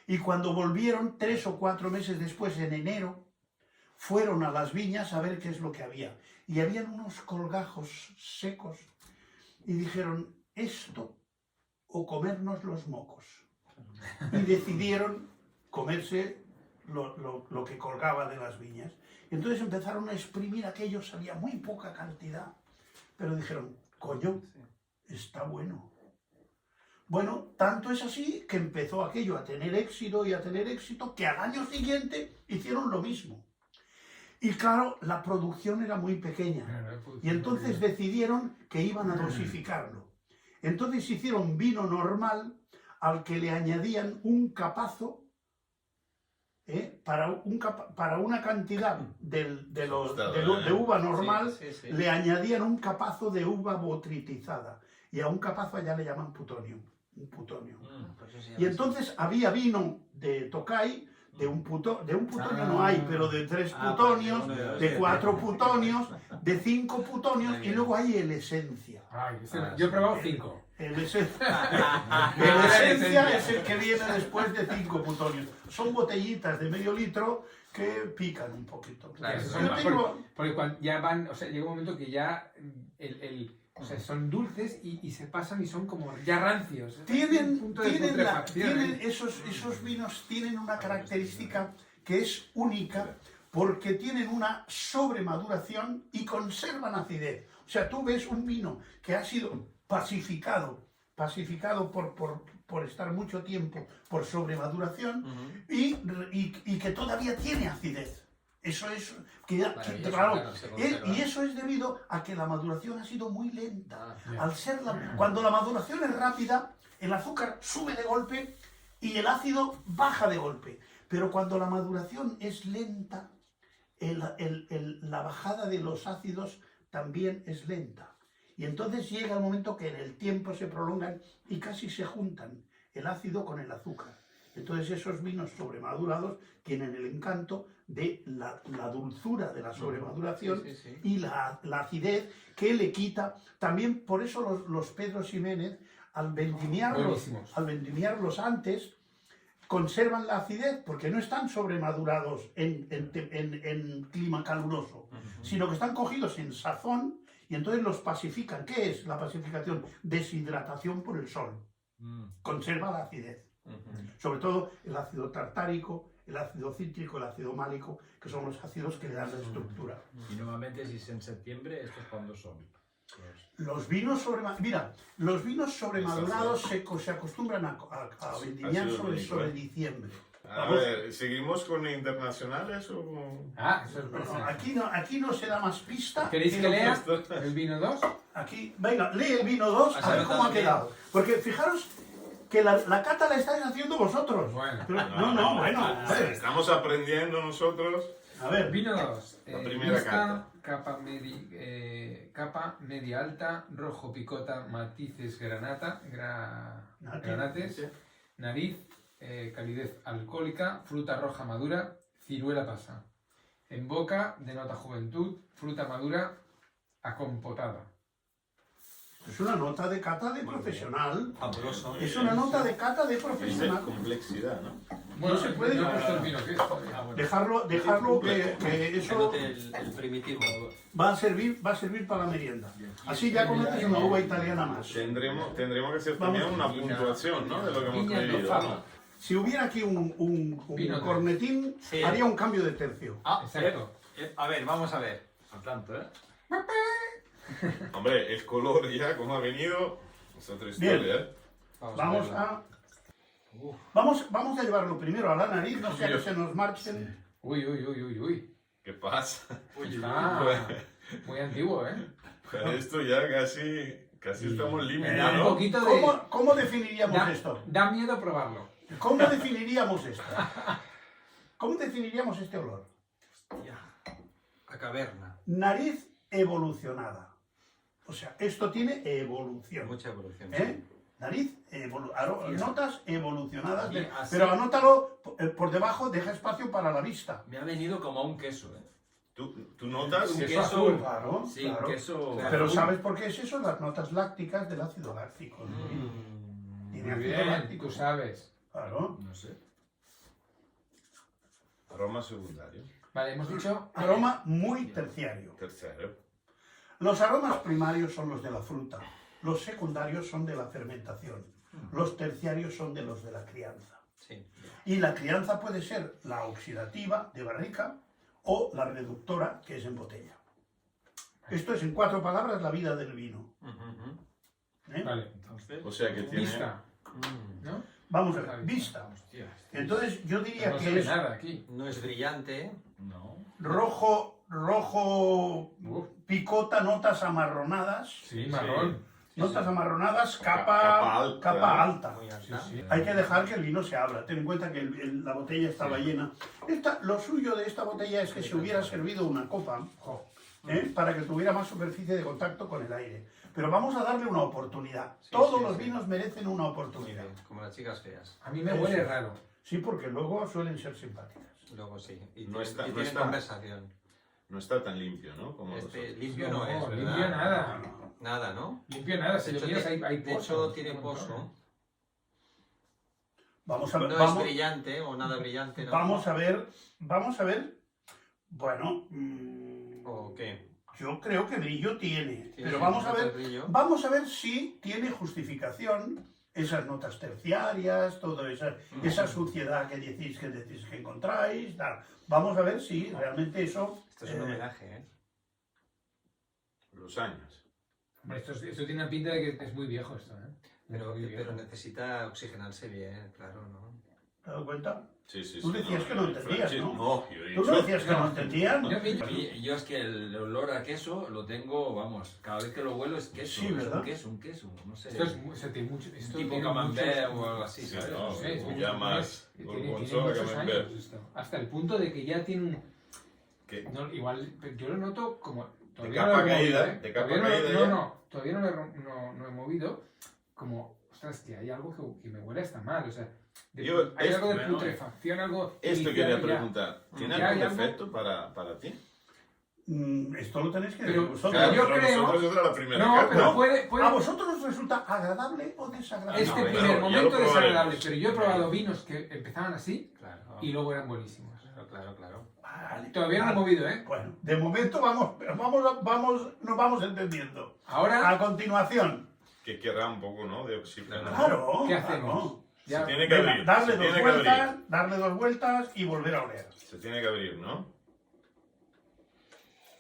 Y cuando volvieron 3 o 4 meses después, en enero, fueron a las viñas a ver qué es lo que había. Y habían unos colgajos secos y dijeron, esto o comernos los mocos. Y decidieron comerse lo que colgaba de las viñas. Y entonces empezaron a exprimir aquello, salía muy poca cantidad, pero dijeron, coño, está bueno. Bueno, tanto es así que empezó aquello a tener éxito y a tener éxito, que al año siguiente hicieron lo mismo. Y claro, la producción era muy pequeña. Y entonces decidieron que iban a dosificarlo. Entonces hicieron vino normal al que le añadían un capazo, para una cantidad de uva normal, le añadían un capazo de uva botritizada. Y a un capazo allá le llaman putonio. Un putonio. Y entonces había vino de Tokay, de un putonio no hay, pero de 3 putonios, de 4 putonios, de 5 putonios, y luego hay el esencia. Ay, yo he probado 5. El esencia es el que viene después de 5 putonios. Son botellitas de medio litro que pican un poquito. Claro, porque cuando ya van, o sea, llega un momento que ya o sea, son dulces y se pasan y son como ya rancios. Esos vinos tienen una característica que es única porque tienen una sobremaduración y conservan acidez. O sea, tú ves un vino que ha sido pacificado por estar mucho tiempo por sobremaduración y que todavía tiene acidez. Eso es, y eso es debido a que la maduración ha sido muy lenta. Cuando la maduración es rápida, el azúcar sube de golpe y el ácido baja de golpe. Pero cuando la maduración es lenta, la bajada de los ácidos también es lenta. Y entonces llega el momento que en el tiempo se prolongan y casi se juntan el ácido con el azúcar. Entonces esos vinos sobremadurados tienen el encanto de la dulzura de la sobremaduración y la acidez que le quita. También por eso los Pedro Ximénez, al vendimiarlos antes, conservan la acidez porque no están sobremadurados en clima caluroso, sino que están cogidos en sazón y entonces los pacifican. ¿Qué es la pacificación? Deshidratación por el sol. Conserva la acidez. Sobre todo el ácido tartárico, el ácido cítrico, el ácido málico, que son los ácidos que le dan la estructura. Y nuevamente, si es en septiembre, ¿estos cuándo son? Los vinos sobremadurados se acostumbran a vendimiar sobre diciembre. A ver, ¿seguimos con internacionales o...? Aquí no se da más pista. ¿Queréis que lea el vino 2? Aquí, venga, lee el vino 2 a ver cómo ha quedado. Porque fijaros que la cata la estáis haciendo vosotros. Bueno. Pero, Estamos aprendiendo nosotros. A ver, Vino 2. La primera cata. Capa media alta, rojo picota, matices granates, nariz, calidez alcohólica, fruta roja madura, ciruela pasa. En boca denota juventud, fruta madura, acompotada. es una nota de cata de profesional. Fabuloso. Es una nota de cata de Dice profesional. complejidad, ¿no? Bueno, No se puede yo he puesto el vino que es todavía. Dejarlo que eso El primitivo. va a servir para la merienda. Así ya conoces una uva italiana más. Tendremos que hacer también una puntuación, ¿no? De lo que hemos Viña bebido, Tofano. ¿no? Si hubiera aquí un Vino cornetín, Sí. haría un cambio de tercio. Exacto. A ver, vamos a ver. Al tanto, ¿eh? Hombre, el color ya, como ha venido, es otra historia, ¿eh? Vamos a llevarlo primero a la nariz, no sea que se nos marchen. Uy. ¿Qué pasa? Está muy antiguo, ¿eh? Pues esto ya casi estamos Un limitando. poquito de... ¿Cómo definiríamos esto? Da miedo probarlo. ¿Cómo definiríamos esto? ¿Cómo definiríamos este olor? Hostia. A caverna. Nariz evolucionada. O sea, esto tiene evolución. Mucha evolución. Nariz, notas evolucionadas. Oye, así- Pero anótalo por debajo, deja espacio para la vista. Me ha venido como a un queso, ¿eh? ¿Tú notas? Un queso queso azul. Claro, Sí, claro. queso. Pero ¿sabes por qué es eso? Las notas lácticas del ácido láctico. Tiene Muy ácido bien, láctico. tú sabes. Claro. No sé. Aroma secundario. Vale, hemos dicho... Aroma muy terciario. Tercero. Los aromas primarios son los de la fruta. Los secundarios son de la fermentación. Los terciarios son de los de la crianza. Sí. Y la crianza puede ser la oxidativa de barrica o la reductora, que es en botella. Esto es en 4 palabras la vida del vino. ¿Eh? Vale. Entonces. O sea que tiene... Vista, ¿no? Vamos a ver, vista. Hostia, Entonces yo diría No se que ve es... nada aquí. No es brillante. No. rojo Uf. picota, notas amarronadas. Sí, marrón. Notas amarronadas, Capa capa alta. Muy Sí, alta. sí. Hay que dejar que el vino se abra. Ten en cuenta que la botella estaba llena. Lo suyo de esta botella es que se hubiera servido una copa, Jo. para que tuviera más superficie de contacto con el aire. Pero vamos a darle una oportunidad. Sí, Todos sí, los sí. vinos merecen una Muy oportunidad. bien, como las chicas feas. A mí me Eso. huele raro. Sí, porque luego suelen ser simpáticas. Luego sí. Y No tienen, está- y no tienen está. conversación. No está tan limpio, ¿no? Como los Este, otros. limpio no, es, ¿verdad? limpio nada. Nada, ¿no? Limpio nada, si De lo hecho, miras hay de pozo. hecho, tiene pozo. Vamos a ver. No es Vamos, brillante o nada brillante, ¿no? vamos a ver. Bueno, ¿O qué? yo creo que brillo tiene. ¿Tiene Pero vamos a notas de ver. brillo? Vamos a ver si tiene justificación esas notas terciarias, toda esa suciedad que decís que encontráis. Tal. Vamos a ver si realmente eso. Esto es un homenaje, ¿eh? Los años. Hombre, esto tiene una pinta de que es muy viejo esto, ¿eh? Pero, Muy viejo. pero necesita oxigenarse bien, claro, ¿no? ¿Te has dado cuenta? Sí, sí, Tú sí, decías que no entendías, Francis, ¿no? yo he Tú no dicho- decías que no entendías. Yo es que el olor a queso lo tengo, vamos, cada vez que lo huelo es queso. Sí, es ¿verdad? un queso, no sé. Esto es o sea, tiene mucho. Esto tipo tiene camembert muchos- o algo así, Sí, ¿sabes? no, No sé, es como que ya tiene- más tiene gorgonzola muchos que años camembert. esto. Hasta el punto de que ya tiene un. Que Igual, yo lo noto como. Todavía capa no lo he movido, caída, ¿eh? de capa Todavía caída no, ya. no, todavía no he movido. Como, ostras, que hay algo que me huele hasta mal. O sea, hay algo de bueno, putrefacción, algo. esto inicial quería ya. preguntar. ¿Tiene Ya hay algún algo- defecto para ti? Esto lo tenéis que Pero- decir vosotros. Pero yo creo- nosotros era la primera No, carta. pero No. puede. ¿A vosotros os resulta agradable o desagradable? Este No, primer claro, ya momento lo probaremos. desagradable, pero yo he probado vinos que empezaban así Claro. y luego eran buenísimos. Claro. Vale, Todavía no lo he vale. movido, ¿eh? Bueno, de momento nos vamos entendiendo. Ahora, A continuación, Que querrá un poco, ¿no? De oxígeno. claro, ¿qué claro. hacemos? Ya, Se tiene que Venga, abrir. darle se dos tiene que vueltas, abrir. darle 2 vueltas y volver a oler. Se tiene que abrir, ¿no?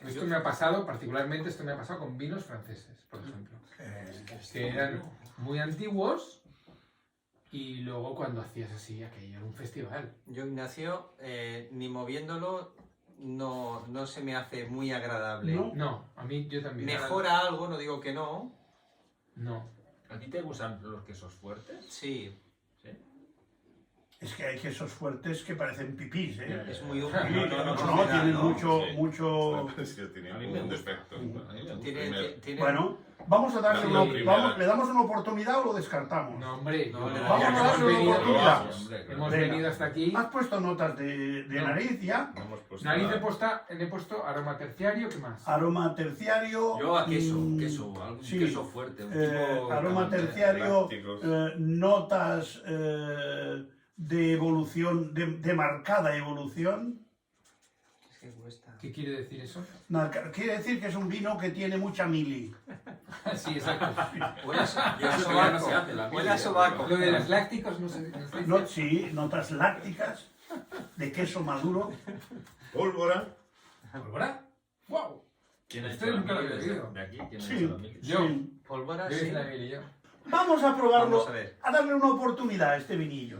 esto me ha pasado, particularmente esto me ha pasado con vinos franceses, por ejemplo. Que eran muy antiguos y luego cuando hacías así, aquello era un festival. Yo, Ignacio, ni moviéndolo, no se me hace muy agradable. No. No, a mí yo también. Mejora algo, no digo que no. No. ¿A ti te gustan los quesos fuertes? Sí, ¿Sí? Es que hay quesos fuertes que parecen pipís, ¿eh? es muy Sí, húmedo. no, tienen mucho, Sí. mucho... Pues yo tenía A mí me un gusta. defecto. A mí me gusta. Tiene, Bueno, vamos a darle La una... primera. ¿Le damos una oportunidad o lo descartamos? No, hombre, No, le Vamos daría- a darle una venido, oportunidad. hemos Venga. venido hasta aquí. Has puesto notas de No. nariz ya. No hemos puesto Nariz nada. le he puesto aroma terciario, ¿qué más? Aroma terciario. Yo a queso, algún sí. queso fuerte. Un tipo Aroma camembert. terciario, lácticos. notas de evolución, de marcada evolución. Es que cuesta. ¿Qué quiere decir eso? Quiere decir que es un vino que tiene mucha mili. Sí, exacto. Huele a Y eso que ya no se hace, la Huele a mili, sobaco. Lo de los lácticos no sé. no sé. No, sí, notas lácticas de queso maduro. Pólvora. ¿Pólvora? ¡Wow! ¿Quién ha Esto hecho la nunca lo mili había desde- oído. de aquí? ¿Quién ha Sí. hecho la mili? Yo. Sí. Pólvora, Yo sí. hice la mili yo. Vamos a probarlo, Vamos a ver. a darle una oportunidad a este vinillo.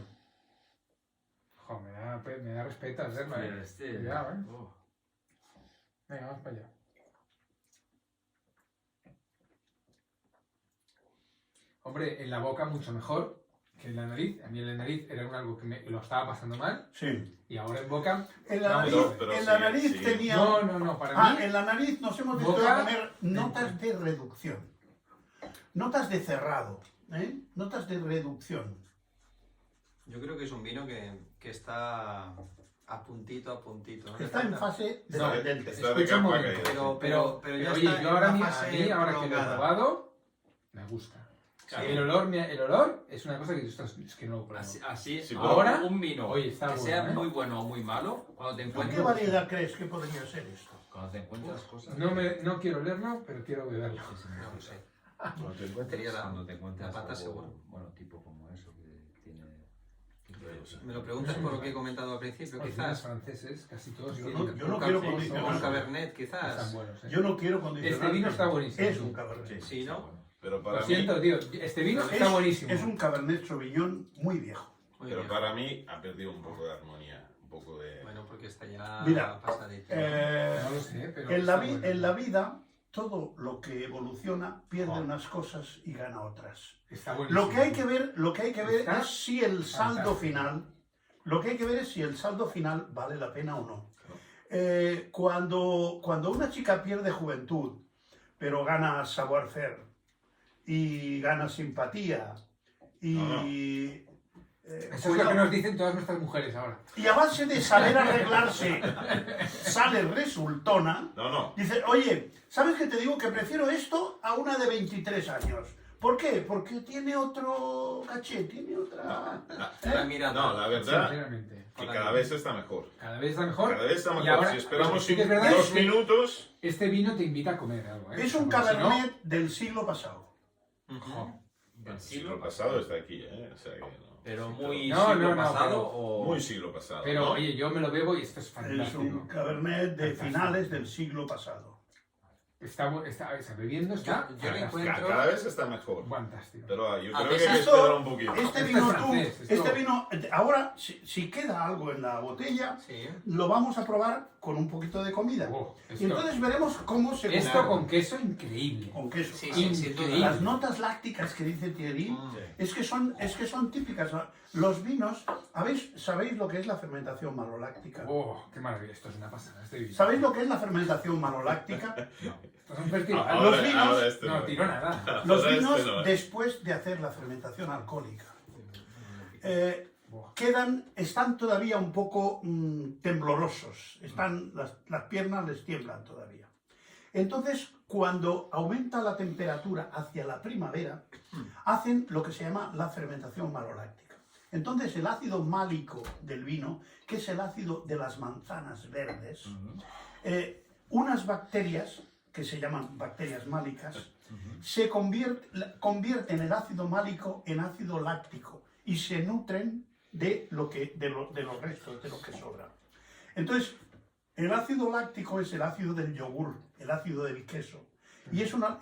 Jo, me da respeto hacerlo, Pero ¿eh? este- Cuidado, ¿eh? Oh. Venga, vamos para allá. Hombre, en la boca mucho mejor que en la nariz. A mí en la nariz era algo que lo estaba pasando mal Sí. y ahora en boca... En la Vamos, nariz, pero en la sí, nariz sí. tenía... No, para mí... en la nariz nos hemos visto Boca- comer notas de reducción. Notas de cerrado. Notas de reducción. Yo creo que es un vino que está a puntito. ¿no? Que está en fase No, descendente. Está de Escucha un capa momento. caída. Pero ya oye, está yo en ahora, una a fase mí, ahora que lo he prolongada. probado, me gusta. Claro. El olor es una cosa que ostras, es que no lo pruebo. Así, Sí, ahora, un vino oye, está que bueno, sea ¿eh? muy bueno o muy malo, cuando te ¿Con encuentras, qué variedad crees que podría ser esto? cuando te encuentras cosas... No quiero olerlo, pero quiero beberlo. Sí, sí, No sé. Cuando te encuentras, Sería la- cuando te encuentras la pata algo, seguro. bueno, tipo como eso que tiene... Me lo preguntas por lo que he comentado al principio, Los vinos quizás. franceses, casi todos Yo tienen no un quiero café, condicionar. Un son- cabernet, están quizás. buenos, ¿eh? Yo no quiero condicionar. Este vino está buenísimo. Es un cabernet. Sí, ¿no? Pero para Lo mí, siento, tío. Este vino está buenísimo. Es un cabernet sauvignon muy viejo. Muy pero bien. para mí ha perdido un poco de armonía. Un poco de... Bueno, porque está ya Mira, pasadita. No lo sé, pero... en la, está bueno. en la vida, todo lo que evoluciona pierde Oh. unas cosas y gana otras. Está buenísimo. Lo que hay que ver Está es si el saldo fantástico. final, lo que hay que ver es si el saldo final vale la pena o no. Cuando una chica pierde juventud, pero gana savoir-faire y gana simpatía y No. Eso es lo cuidado, que nos dicen todas nuestras mujeres ahora. y a base de saber arreglarse sale resultona, No. dice, oye, ¿sabes qué te digo? Que prefiero esto a una de 23 años. ¿Por qué? Porque tiene otro caché, tiene otra... Está mirando. No, la verdad Sinceramente. que cada vez está mejor. Cada vez está mejor. Cada vez está Y mejor. ahora, Si esperamos sí que es verdad 2 que minutos... Este vino te invita a comer algo, ¿eh? Es un Porque si no- cabernet del siglo pasado. Jo. El siglo pasado está aquí, ¿eh? O sea que no. Pero muy No, siglo no, no, pasado pero- o... Muy siglo pasado, Pero, ¿no? oye, yo me lo bebo y esto es Es fantástico. un cabernet de finales del siglo pasado. Está bebiendo, está Yo le fantástico. encuentro- Cada vez está mejor. Fantástico. Pero yo A creo que hay pesar- que esperar un poquito. Este Esto vino es tú, francés, esto- este vino, ahora, si queda algo en la botella, Sí. lo vamos a probar con un poquito de comida. Oh, Y esto, entonces veremos cómo se esto compara con queso increíble. con queso. Sí, Ah, sí, sin duda. increíble. Las notas lácticas que dice Thierry Mm. es que son típicas. Los vinos, ¿sabéis lo que es la fermentación maloláctica? Oh, qué maravilla, esto es una pasada. Este vino. ¿Sabéis lo que es la fermentación maloláctica? No, esto es un festival. Ahora- Los vinos- ahora este no, tiro nada. Los Ahora vinos, este no, ¿eh? después de hacer la fermentación alcohólica, Buah. están todavía un poco temblorosos. Las piernas les tiemblan todavía. Entonces, cuando aumenta la temperatura hacia la primavera, hacen lo que se llama la fermentación maloláctica. Entonces, el ácido málico del vino, que es el ácido de las manzanas verdes, unas bacterias, que se llaman bacterias málicas, convierten el ácido málico en ácido láctico y se nutren de los restos, de lo que sobra. Entonces, el ácido láctico es el ácido del yogur, el ácido del queso. Y es una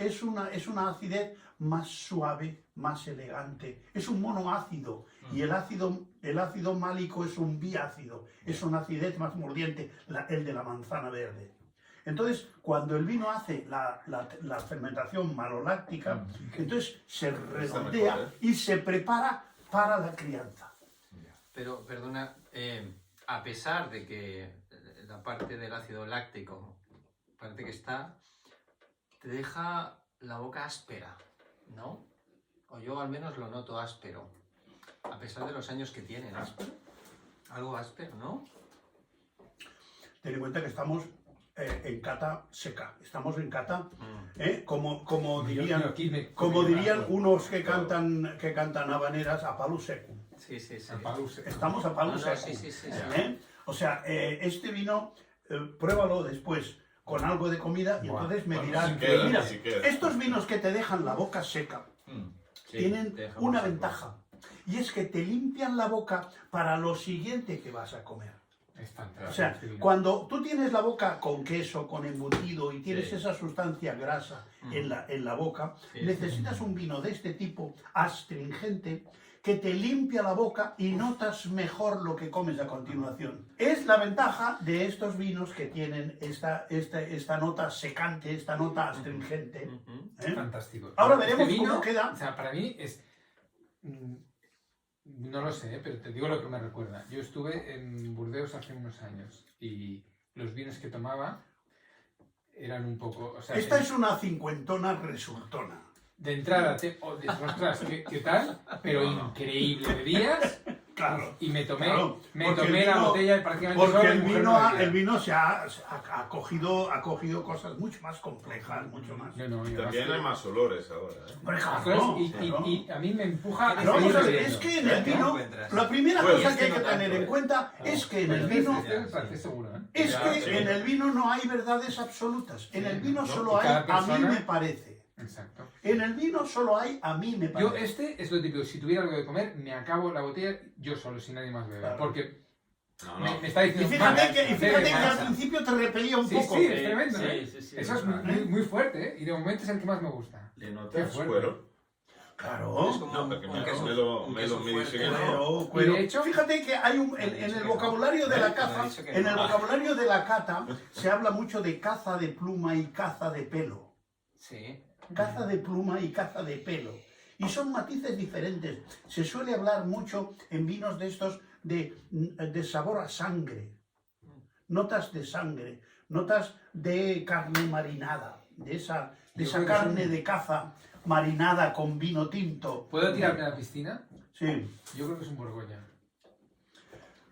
acidez más suave, más elegante. Es un monoácido. Y el ácido málico es un biácido. Es una acidez más mordiente, el de la manzana verde. Entonces, cuando el vino hace la fermentación maloláctica, entonces se redondea mejor, ¿eh? y se prepara para la crianza. Pero, perdona, a pesar de que la parte del ácido láctico parece que te deja la boca áspera, ¿no? O yo al menos lo noto áspero, a pesar de los años que tiene, ¿no? ¿Áspero? Algo áspero, ¿no? Ten en cuenta que estamos en cata seca. Estamos en cata, Mm. como dirían, Yo aquí me- como dirían Claro. unos que cantan habaneras a palo seco. Sí, sí, sí. A palo seco. Estamos a palo No, no, seco. sí, sí, sí, sí. ¿Eh? O sea, este vino, pruébalo después con algo de comida y Buah, entonces me bueno, dirán, si queda, mira, si queda. estos vinos que te dejan la boca seca Sí, tienen te deja una muy seco. ventaja. Y es que te limpian la boca para lo siguiente que vas a comer. Es fantástico. O sea, este vino. cuando tú tienes la boca con queso, con embutido y tienes Sí. esa sustancia grasa en la boca, Sí. necesitas un vino de este tipo astringente que te limpia la boca y notas mejor lo que comes a continuación. Es la ventaja de estos vinos que tienen esta nota secante, esta nota astringente. Ujú. ¿eh? Fantástico. Ahora Este veremos vino, cómo queda. O sea, para mí es... No lo sé, pero te digo lo que me recuerda. Yo estuve en Burdeos hace unos años y los vinos que tomaba eran un poco... O sea, Esta es una cincuentona resultona. de entrada, ostras, ¿qué tal? Pero increíble. Bebías Claro. y me tomé, Claro, me porque tomé el la vino- botella y prácticamente Porque solo el mi mujer vino, no ha, bebía. el vino ha cogido cosas mucho más complejas, mucho más. No, no, y También además hay más olores ahora, ¿eh? Por que- ejemplo, y, claro. y a mí me empuja a Pero vamos a ver, seguir es bebiendo. que en el ¿Qué vino, encuentras? la primera Pues, cosa es que que hay que no tener tanto, en ¿eh? cuenta es que en el Pues vino, este me parece seguro, ¿eh? es Ya, que pero- en el vino no hay verdades absolutas. En el vino ¿no? solo Y hay, cada a mí persona- me parece. Exacto. En el vino solo hay, a mí me Yo parece. este es lo típico, si tuviera algo de comer, me acabo la botella yo solo, sin nadie más beber. Claro. Porque No, me está Y diciendo... fíjate "Vale, que, bebe al más". principio te repelía un Sí, poco. sí, es tremendo, Sí, ¿eh? sí, sí, Eso es verdad. muy, muy fuerte, ¿eh? Y de momento es el que más me gusta. ¿Le Qué notas fuerte. cuero? Claro. Es como No, porque un queso, me lo fuerte, dice que ¿no? no. Pero, Y de hecho- fíjate que hay en el vocabulario de la caza, en el vocabulario de la cata se habla mucho de caza de pluma y caza de pelo. Sí. Caza de pluma y caza de pelo. Y son matices diferentes. Se suele hablar mucho en vinos de estos de sabor a sangre. Notas de sangre, notas de carne marinada, de esa Yo creo que carne son- de caza marinada con vino tinto. ¿Puedo tirarme a la piscina? Sí, Yo creo que es un Borgoña.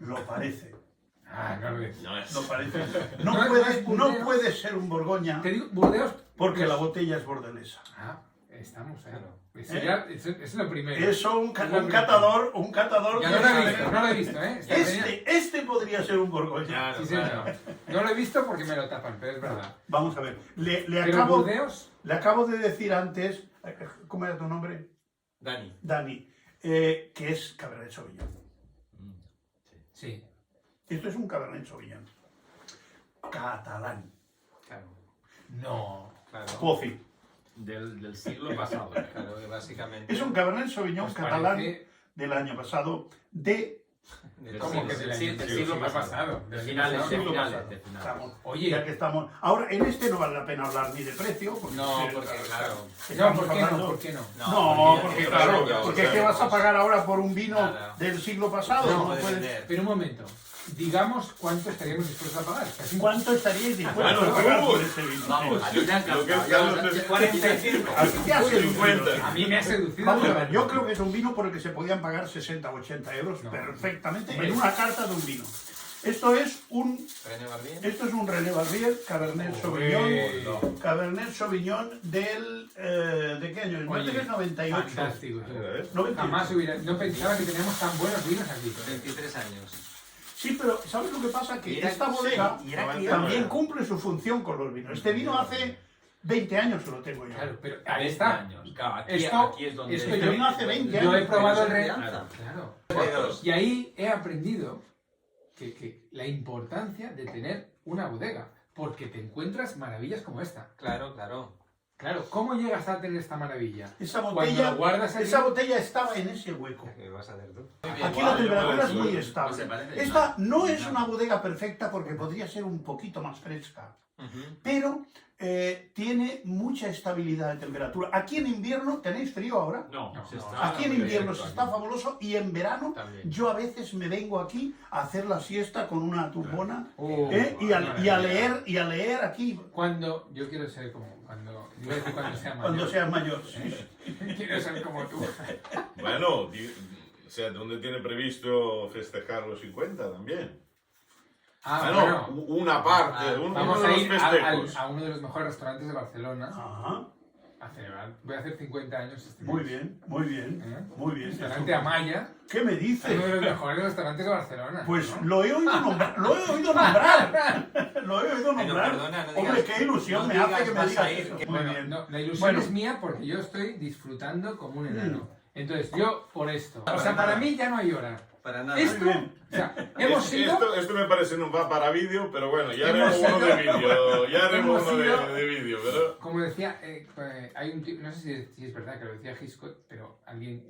lo parece. Ah, no lo es. No es. Lo parece. No No es puede, Burdeos. no puede ser un Borgoña Te digo, Burdeos. porque la botella es bordelesa. Ah, estamos, Claro. Eso, ¿Eh? es lo primero. Eso un Es lo catador Ya que no lo he sabe. visto, no lo he visto, ¿eh? Está genial. Este podría ser un Borgoña. Claro, Sí, claro. señor. No lo he visto porque me lo tapan, pero es verdad. Vamos a ver. Le Pero Burdeos, acabo de decir antes, ¿cómo era tu nombre? Dani. Dani, que es Cabernet Sauvignon. sí. Esto es un Cabernet Sauvignon. Catalán. Claro. No. Claro. Coffee. Del siglo pasado. Claro, que básicamente. Es un Cabernet Sauvignon Pues catalán parece- del año pasado de... de ¿Cómo todo. que del Sí, año del siglo pasado. Del De siglo finales, pasado. de siglo finales, pasado. de finales. Estamos, Oye. ya que estamos... Ahora, en este no vale la pena hablar ni de precio. Porque No, sí, porque claro. No, estamos ¿por qué no? hablando- ¿Por qué no? No, porque porque claro, claro, porque claro, ¿qué vas a claro. pagar ahora por un vino Nada. del siglo pasado? No, No puede puedes- vender. Pero un momento. Digamos cuánto estaríamos dispuestos a pagar. Casi- ¿Cuánto estaríais dispuestos Bueno, a pagar por uy. este vino? Vamos, a ti te ha Lo que es encantado. Carlos es 45. ¿A ti te ha seducido? 50. A mí me ha seducido. Vamos a pero- ver, yo creo que es un vino por el que se podían pagar 60 o 80 euros No. perfectamente Hombre. en una carta de un vino. Esto es un René Barbier. René Barbier, Cabernet Sauvignon. Cabernet Sauvignon del... ¿de qué año? Oye, 1998. Fantástico. tú. 98. Jamás hubiera. No pensaba que teníamos tan buenos vinos aquí. 23 años. Sí, pero ¿sabes lo que pasa? Y Que era- esta bodega sí, y era también criado. cumple su función con los vinos. Este vino hace 20 años que lo tengo yo. Claro, pero ahí 40 está. años. Claro, aquí, Esto- aquí es donde... esto Este yo- vino hace 20 Yo he años. probado el Pero Real. es crianza. Claro. P2. Y ahí he aprendido que la importancia de tener una bodega. Porque te encuentras maravillas como esta. Claro, claro. Claro, ¿cómo llegas a tener esta maravilla? Esa Cuando botella, la guardas allí- esa botella estaba en ese hueco. ¿Qué vas a hacer tú? Aquí Igual, la temperatura yo es muy parece- estable. no se parece Esta nada. no es Nada. una bodega perfecta porque podría ser un poquito más fresca, Ujú. pero tiene mucha estabilidad de temperatura. Aquí en invierno, ¿tenéis frío ahora? No, No, se no. está Aquí en muy invierno bien, se está fabuloso y en verano También. yo a veces me vengo aquí a hacer la siesta con una tumbona Oh, y a maravilla. leer aquí Cuando yo quiero ser como cuando yo voy a decir cuando sea mayor. cuando seas mayor. Sí. Quiero ser como tú. Bueno, o sea, ¿dónde tiene previsto festejar los 50 también? Ah, Bueno, bueno. una parte, Ah, uno Vamos de a los ir festejos. a uno de los mejores restaurantes de Barcelona Ajá. a celebrar. Voy a hacer 50 años este Muy mes. bien, muy bien, ¿Eh? muy bien. Restaurante Amaya, ¿Qué me uno de dices? los mejores restaurantes de Barcelona. Pues ¿no? lo he oído nombrar, lo he oído nombrar, lo he oído Pero nombrar. perdona, no Hombre, digas- qué ilusión no me hace digas que me vas a digas ir, eso. que- Muy Bueno, bien. no, la ilusión Bueno. es mía porque yo estoy disfrutando como un enano. Entonces, yo por esto. O Para sea, para nada. mí ya no hay hora. Para nada. Esto, Muy bien. o sea, hemos sido. Esto me parece no va para vídeo, pero bueno, ya Hemos haremos uno de sido- vídeo. Ya haremos hemos uno sido- de vídeo, pero... Como decía, hay un no sé si es verdad que lo decía Hitchcock, pero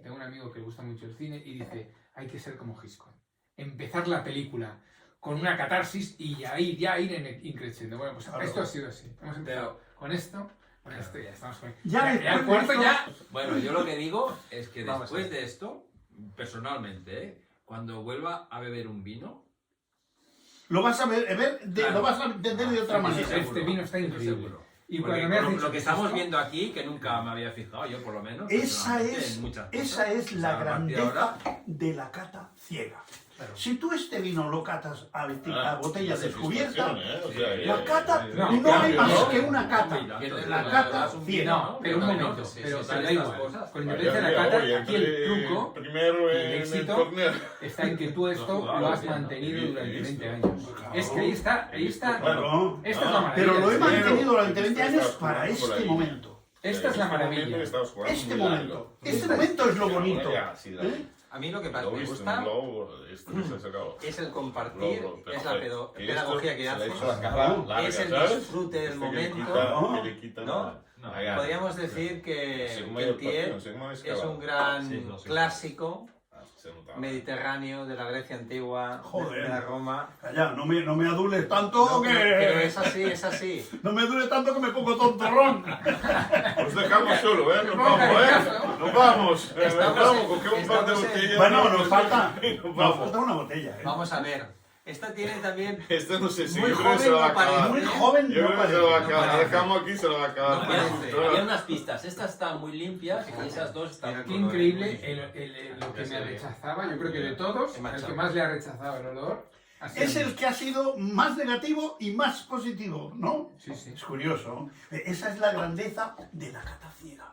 tengo un amigo que le gusta mucho el cine y dice, hay que ser como Hitchcock. Empezar la película con una catarsis y ahí ya ir increciendo. Bueno, pues Claro. esto ha sido así. Hemos empezado con esto ya estamos con... Ya el después de cuarto esto- ya... Bueno, yo lo que digo es que Vamos a después ver. de esto, personalmente, cuando vuelva a beber un vino, Lo vas a Claro. lo vas a entender de otra sí, manera. seguro, Este vino está eso increíble. seguro. Y Porque cuando me has lo dicho que que estamos esto- viendo aquí, que nunca me había fijado, yo por lo menos. Esa personalmente, es, en muchas cosas. esa es O la sea, a partir de ahora, grandeza de la cata ciega. Claro. Si tú este vino lo catas a botella no descubierta, satisfacción, O sea, la cata no, no hay claro, más no. que una cata. La cata ciega. No, pero un momento, Sí, pero sí, da estas igual. cosas. Con independencia de la cata, aquí el truco Primero y en el el éxito torneo. está en que tú esto Claro, lo has bien, mantenido bien, durante bien 20 visto. años. Claro. Es que ahí está. Claro. Esta es la maravilla. Pero lo he Sí. mantenido durante 20 años Estás para por este ahí. momento. Esta es la maravilla. Este momento es lo bonito. A mí lo que más Lo me visto, gusta luego esto se ha sacado. es el compartir, es la pedagogía que se le haces, echa la cara larga, es el ¿sabes? disfrute del Este momento. que le quita ¿no? nada. No, Allá. Podríamos decir que el Tiet es un gran Sí, lo sé. clásico Se nota. mediterráneo de la Grecia antigua, Joder. de la Roma. Calla, no me adules tanto No, pero que... es así, es así. No me adules tanto que me pongo tontorrón. Os dejamos solo, ¿eh? Nos vamos, Nos vamos. Estamos Vamos, en- cogemos un par de estamos en- botellas. Bueno, nos falta vamos. una botella. Vamos a ver. Esta tiene también... Esto no sé si Muy yo creo que se joven lo va a no parece. acabar. Muy joven, Yo no creo que se lo va a parece. acabar. No La parece. dejamos aquí, se lo va a acabar. No parece. Había unas pistas. Estas están muy limpias y esas dos están Mira, Qué color, increíble lo que Ya me se ve. rechazaba. Yo creo que de todos, He machado. el que más le ha rechazado el olor ha sido Es el que ha sido más negativo y más positivo, ¿no? Sí, sí. Es curioso, ¿no? Esa es la grandeza de la cata ciega.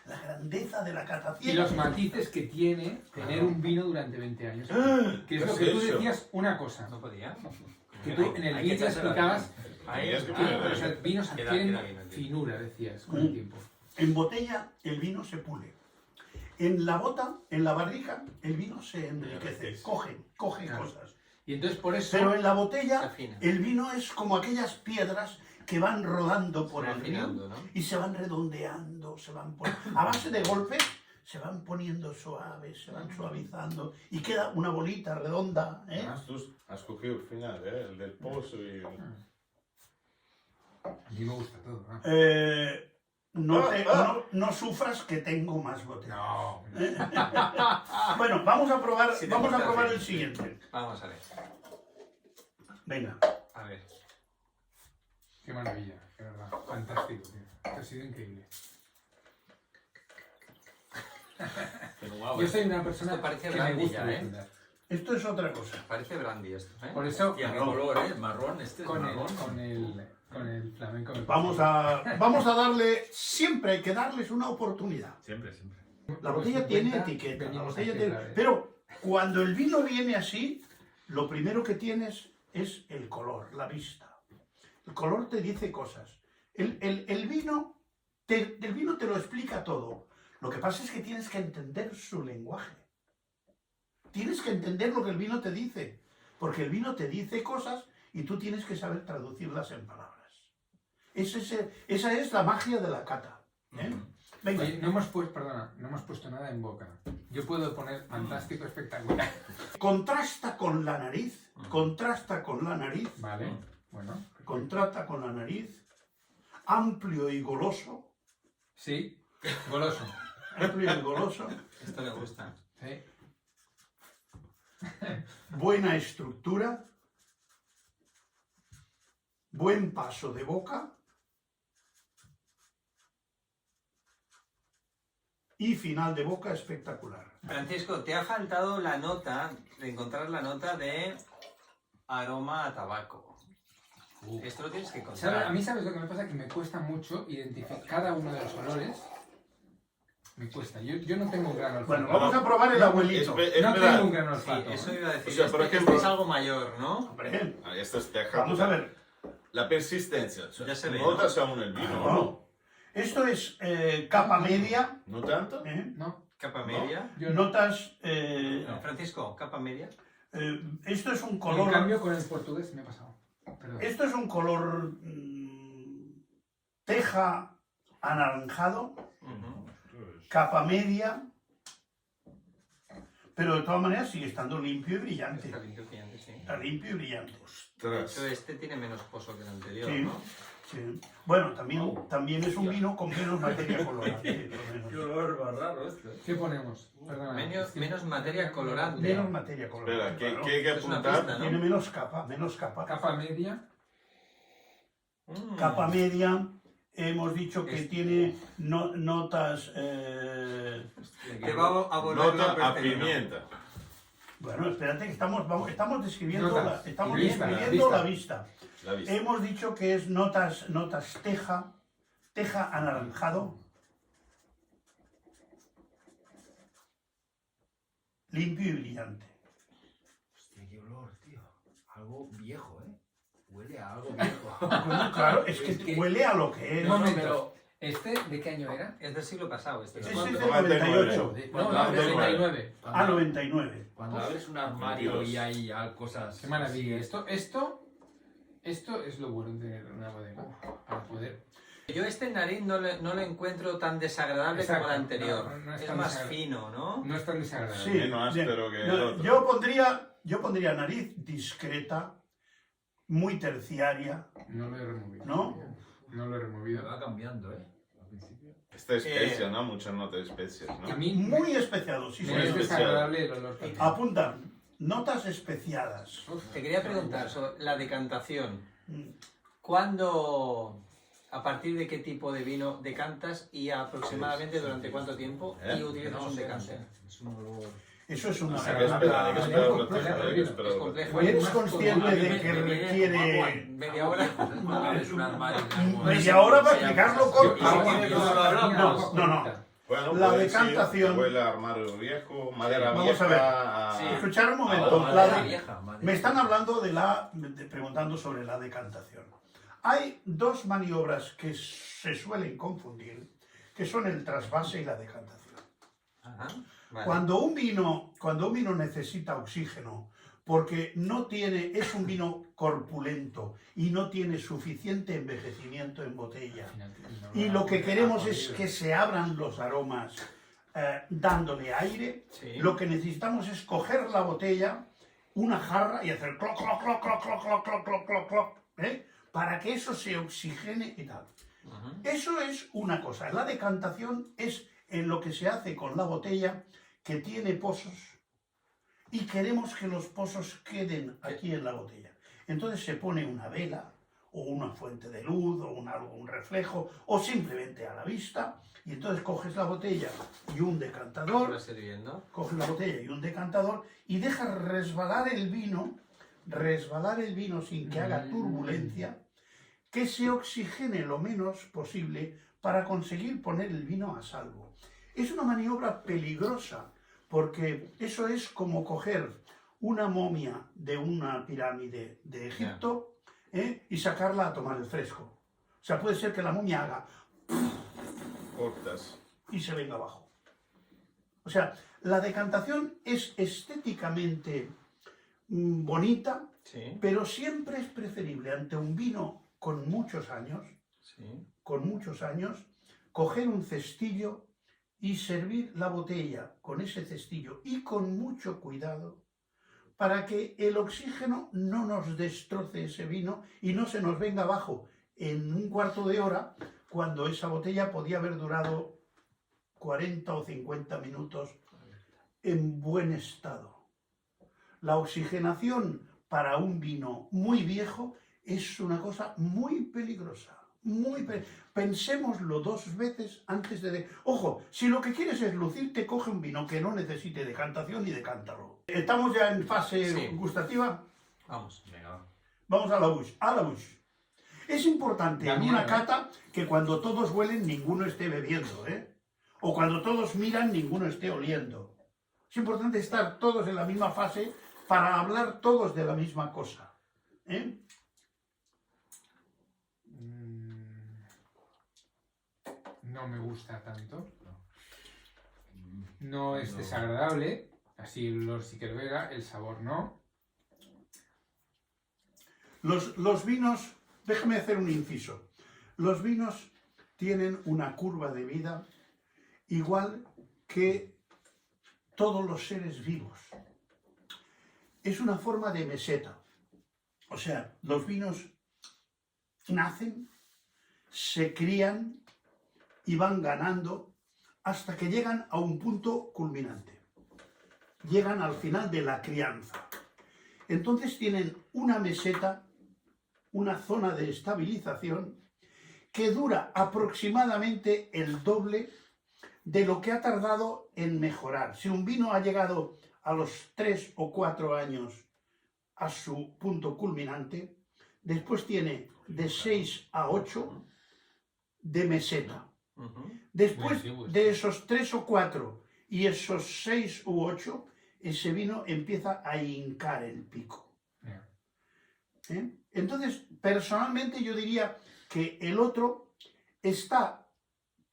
La grandeza de la cata Y ciega. los matices que tiene tener un vino durante 20 años. Que es ¿qué lo es que tú eso? decías una cosa. ¿No podía? Que tú en el Hay que vídeo echárselo explicabas Ahí Es que que los vinos Queda adquieren bien, tío. finura, decías, con el tiempo. En botella el vino se pule. En la bota, en la barrica, el vino se enriquece. Coge Claro. cosas. Y entonces por eso... Pero en la Se botella afina. el vino es como aquellas piedras que van rodando por Se va el río afinando, ¿no? y se van redondeando, se van a base de golpes se van poniendo suaves, se van suavizando y queda una bolita redonda, ¿eh? Además, tú has cogido el final, ¿eh? El del pozo y el... A mí me gusta todo, ¿no? No sufras que tengo más botellas. No. Bueno, vamos a probar, Si te vamos a gusta, probar sí. el siguiente. Vamos a ver. Venga. A ver. Qué maravilla, de verdad. Fantástico, tío. Ha sido increíble. Pero guau, Yo soy una persona Esto parece que me brandy gusta ya, ¿eh? disfrutar. Esto es otra cosa. Parece brandy esto, ¿eh? Por eso, Y a qué color, ¿eh? Marrón, este es con marrón. el flamenco... Vamos a darle, siempre hay que darles una oportunidad. Siempre, siempre. La botella tiene etiqueta, la venimos botella aquí tiene... otra vez. Pero cuando el vino viene así, lo primero que tienes es el color, la vista. El color te dice cosas. El vino te lo explica todo. Lo que pasa es que tienes que entender su lenguaje. Tienes que entender lo que el vino te dice. Porque el vino te dice cosas y tú tienes que saber traducirlas en palabras. Esa es la magia de la cata. ¿eh? Venga. Oye, no hemos puesto nada en boca. Yo puedo poner fantástico, espectacular. Contrasta con la nariz. Contrasta con la nariz. Vale, bueno. Contrasta con la nariz. Amplio y goloso. Sí, goloso. Amplio y goloso. Esto le gusta. Sí. Buena estructura. Buen paso de boca. Y final de boca espectacular. Francisco, te ha faltado la nota, de encontrar la nota de aroma a tabaco. Esto lo tienes que A encontrar. mí, ¿sabes lo que me pasa? Que me cuesta mucho identificar cada uno de los olores. Me cuesta. Yo no tengo un gran olfato. Bueno, vamos a probar el abuelito. No tengo un gran Sí, olfato. eso iba a decir. O sea, por este ejemplo- es algo mayor, ¿no? Hombre, Esto es teja. vamos a ver. La persistencia. Ya se ve, ¿Notas aún el vino o no? Esto es capa media. ¿No tanto? ¿eh? No, Capa media. yo no. Notas... Francisco, capa media. esto es un En color... cambio, con el portugués me ha pasado. Perdón. Esto es un color teja anaranjado, Ujú. capa media, pero de todas maneras sigue estando limpio y brillante. Está limpio, brillante, sí. Está limpio y brillante. Pero Ostras. este tiene menos pozo que el anterior, Sí. ¿no? Sí. Bueno, también es un vino con menos materia colorante. Qué olor más raro esto. ¿Qué ponemos? Perdona. Menos materia colorante. Menos materia Espera, colorante. ¿qué claro. hay que Es una apuntar? pista, ¿no? Tiene menos capa, menos capa. Capa media. Capa media, hemos dicho que Es- tiene notas... Te va a volver Nota loco a este vino. pimienta. Bueno, espérate que estamos describiendo, Notas. estamos Y vista, describiendo la la vista. La vista. Hemos dicho que es notas teja anaranjado, limpio y brillante. Hostia, qué olor, tío. Algo viejo, ¿eh? Huele a algo viejo. Bueno, claro, es que Es que- huele a lo que es. Un momento. pero ¿Este de qué año era? Es del siglo pasado. Este, Ese ¿no? es del 98. 98. No, Cuando del abres- 99. A 99. Cuando abres un armario 22. y hay cosas... Qué maravilla. Esto es lo bueno de tener una bodega. Para poder... Yo este nariz no le encuentro tan desagradable Exacto, como el anterior. no es es tan más desagradable. fino, ¿no? No es tan desagradable. Sí, Menos bien. áspero que No, el otro. yo pondría nariz discreta, muy terciaria, No lo he removido. ¿no? No lo he removido. Va cambiando, ¿eh? Al principio. Esta especia, ¿no? Muchas notas de especias, A ¿no? mí muy especiado, sí, me muy es señor. especial. desagradable el olor. también. Apunta, notas especiadas. Uf, Te quería preguntar sobre la decantación. Mm. ¿Cuándo, a partir de qué tipo de vino decantas y aproximadamente durante cuánto tiempo y utilizas un decanter? Es un olor... Eso es una Hay que esperar, hay que esperar Complejo, un rato, hay que esperar Es un rato. complejo. ¿Eres más consciente como- de que requiere Media hora. Cuando abres un armario... media hora para explicarlo corto? Y si quieres, luego lo hablamos. No. Bueno, La puede ser, decantación- huele a armario viejo, madera Vamos vieja... a ver. a- Escuchar un Ah, momento. madera La- vieja, madera Me están vieja. hablando preguntando sobre la decantación. Hay dos maniobras que se suelen confundir, que son el trasvase y la decantación. Ajá. Vale. Cuando un vino necesita oxígeno, porque es un vino corpulento y no tiene suficiente envejecimiento en botella, y lo que queremos es que se abran los aromas dándole aire, Sí. lo que necesitamos es coger la botella, una jarra y hacer cloc, cloc, cloc, cloc, cloc, cloc, cloc, cloc, cloc, cloc, para que eso se oxigene y tal. Ujú. Eso es una cosa. La decantación es en lo que se hace con la botella que tiene pozos y queremos que los pozos queden aquí en la botella. Entonces se pone una vela o una fuente de luz o un reflejo o simplemente a la vista y entonces coges la botella y un decantador, ¿Vas sirviendo? coges la botella y un decantador y dejas resbalar el vino sin que haga turbulencia, que se oxigene lo menos posible para conseguir poner el vino a salvo. Es una maniobra peligrosa, porque eso es como coger una momia de una pirámide de Egipto y sacarla a tomar el fresco. O sea, puede ser que la momia haga cortas. y se venga abajo. O sea, la decantación es estéticamente bonita, Sí. pero siempre es preferible ante un vino con muchos años, Sí. coger un cestillo y servir la botella con ese cestillo y con mucho cuidado para que el oxígeno no nos destroce ese vino y no se nos venga abajo en un cuarto de hora cuando esa botella podía haber durado 40 o 50 minutos en buen estado. La oxigenación para un vino muy viejo es una cosa muy peligrosa. Pensémoslo dos veces antes de... Ojo, si lo que quieres es lucirte, coge un vino que no necesite decantación y decántalo. ¿Estamos ya en fase Sí. gustativa? Vamos. Venga. Vamos a la bush. A la bush. Es importante Da en miedo, una cata que cuando todos huelen ninguno esté bebiendo, o cuando todos miran ninguno esté oliendo. Es importante estar todos en la misma fase para hablar todos de la misma cosa. No me gusta tanto. No es desagradable. Así el olor sí que lo era, el sabor no. Los vinos, déjame hacer un inciso. Los vinos tienen una curva de vida igual que todos los seres vivos. Es una forma de meseta. O sea, los vinos nacen, se crían y van ganando hasta que llegan a un punto culminante. Llegan al final de la crianza. Entonces tienen una meseta, una zona de estabilización que dura aproximadamente el doble de lo que ha tardado en mejorar. Si un vino ha llegado a los 3 o 4 años a su punto culminante, después tiene de 6 a 8 de meseta. Ujú. Después Muy de esos 3 o 4 y esos 6 u 8, ese vino empieza a hincar el pico. Entonces, personalmente yo diría que el otro está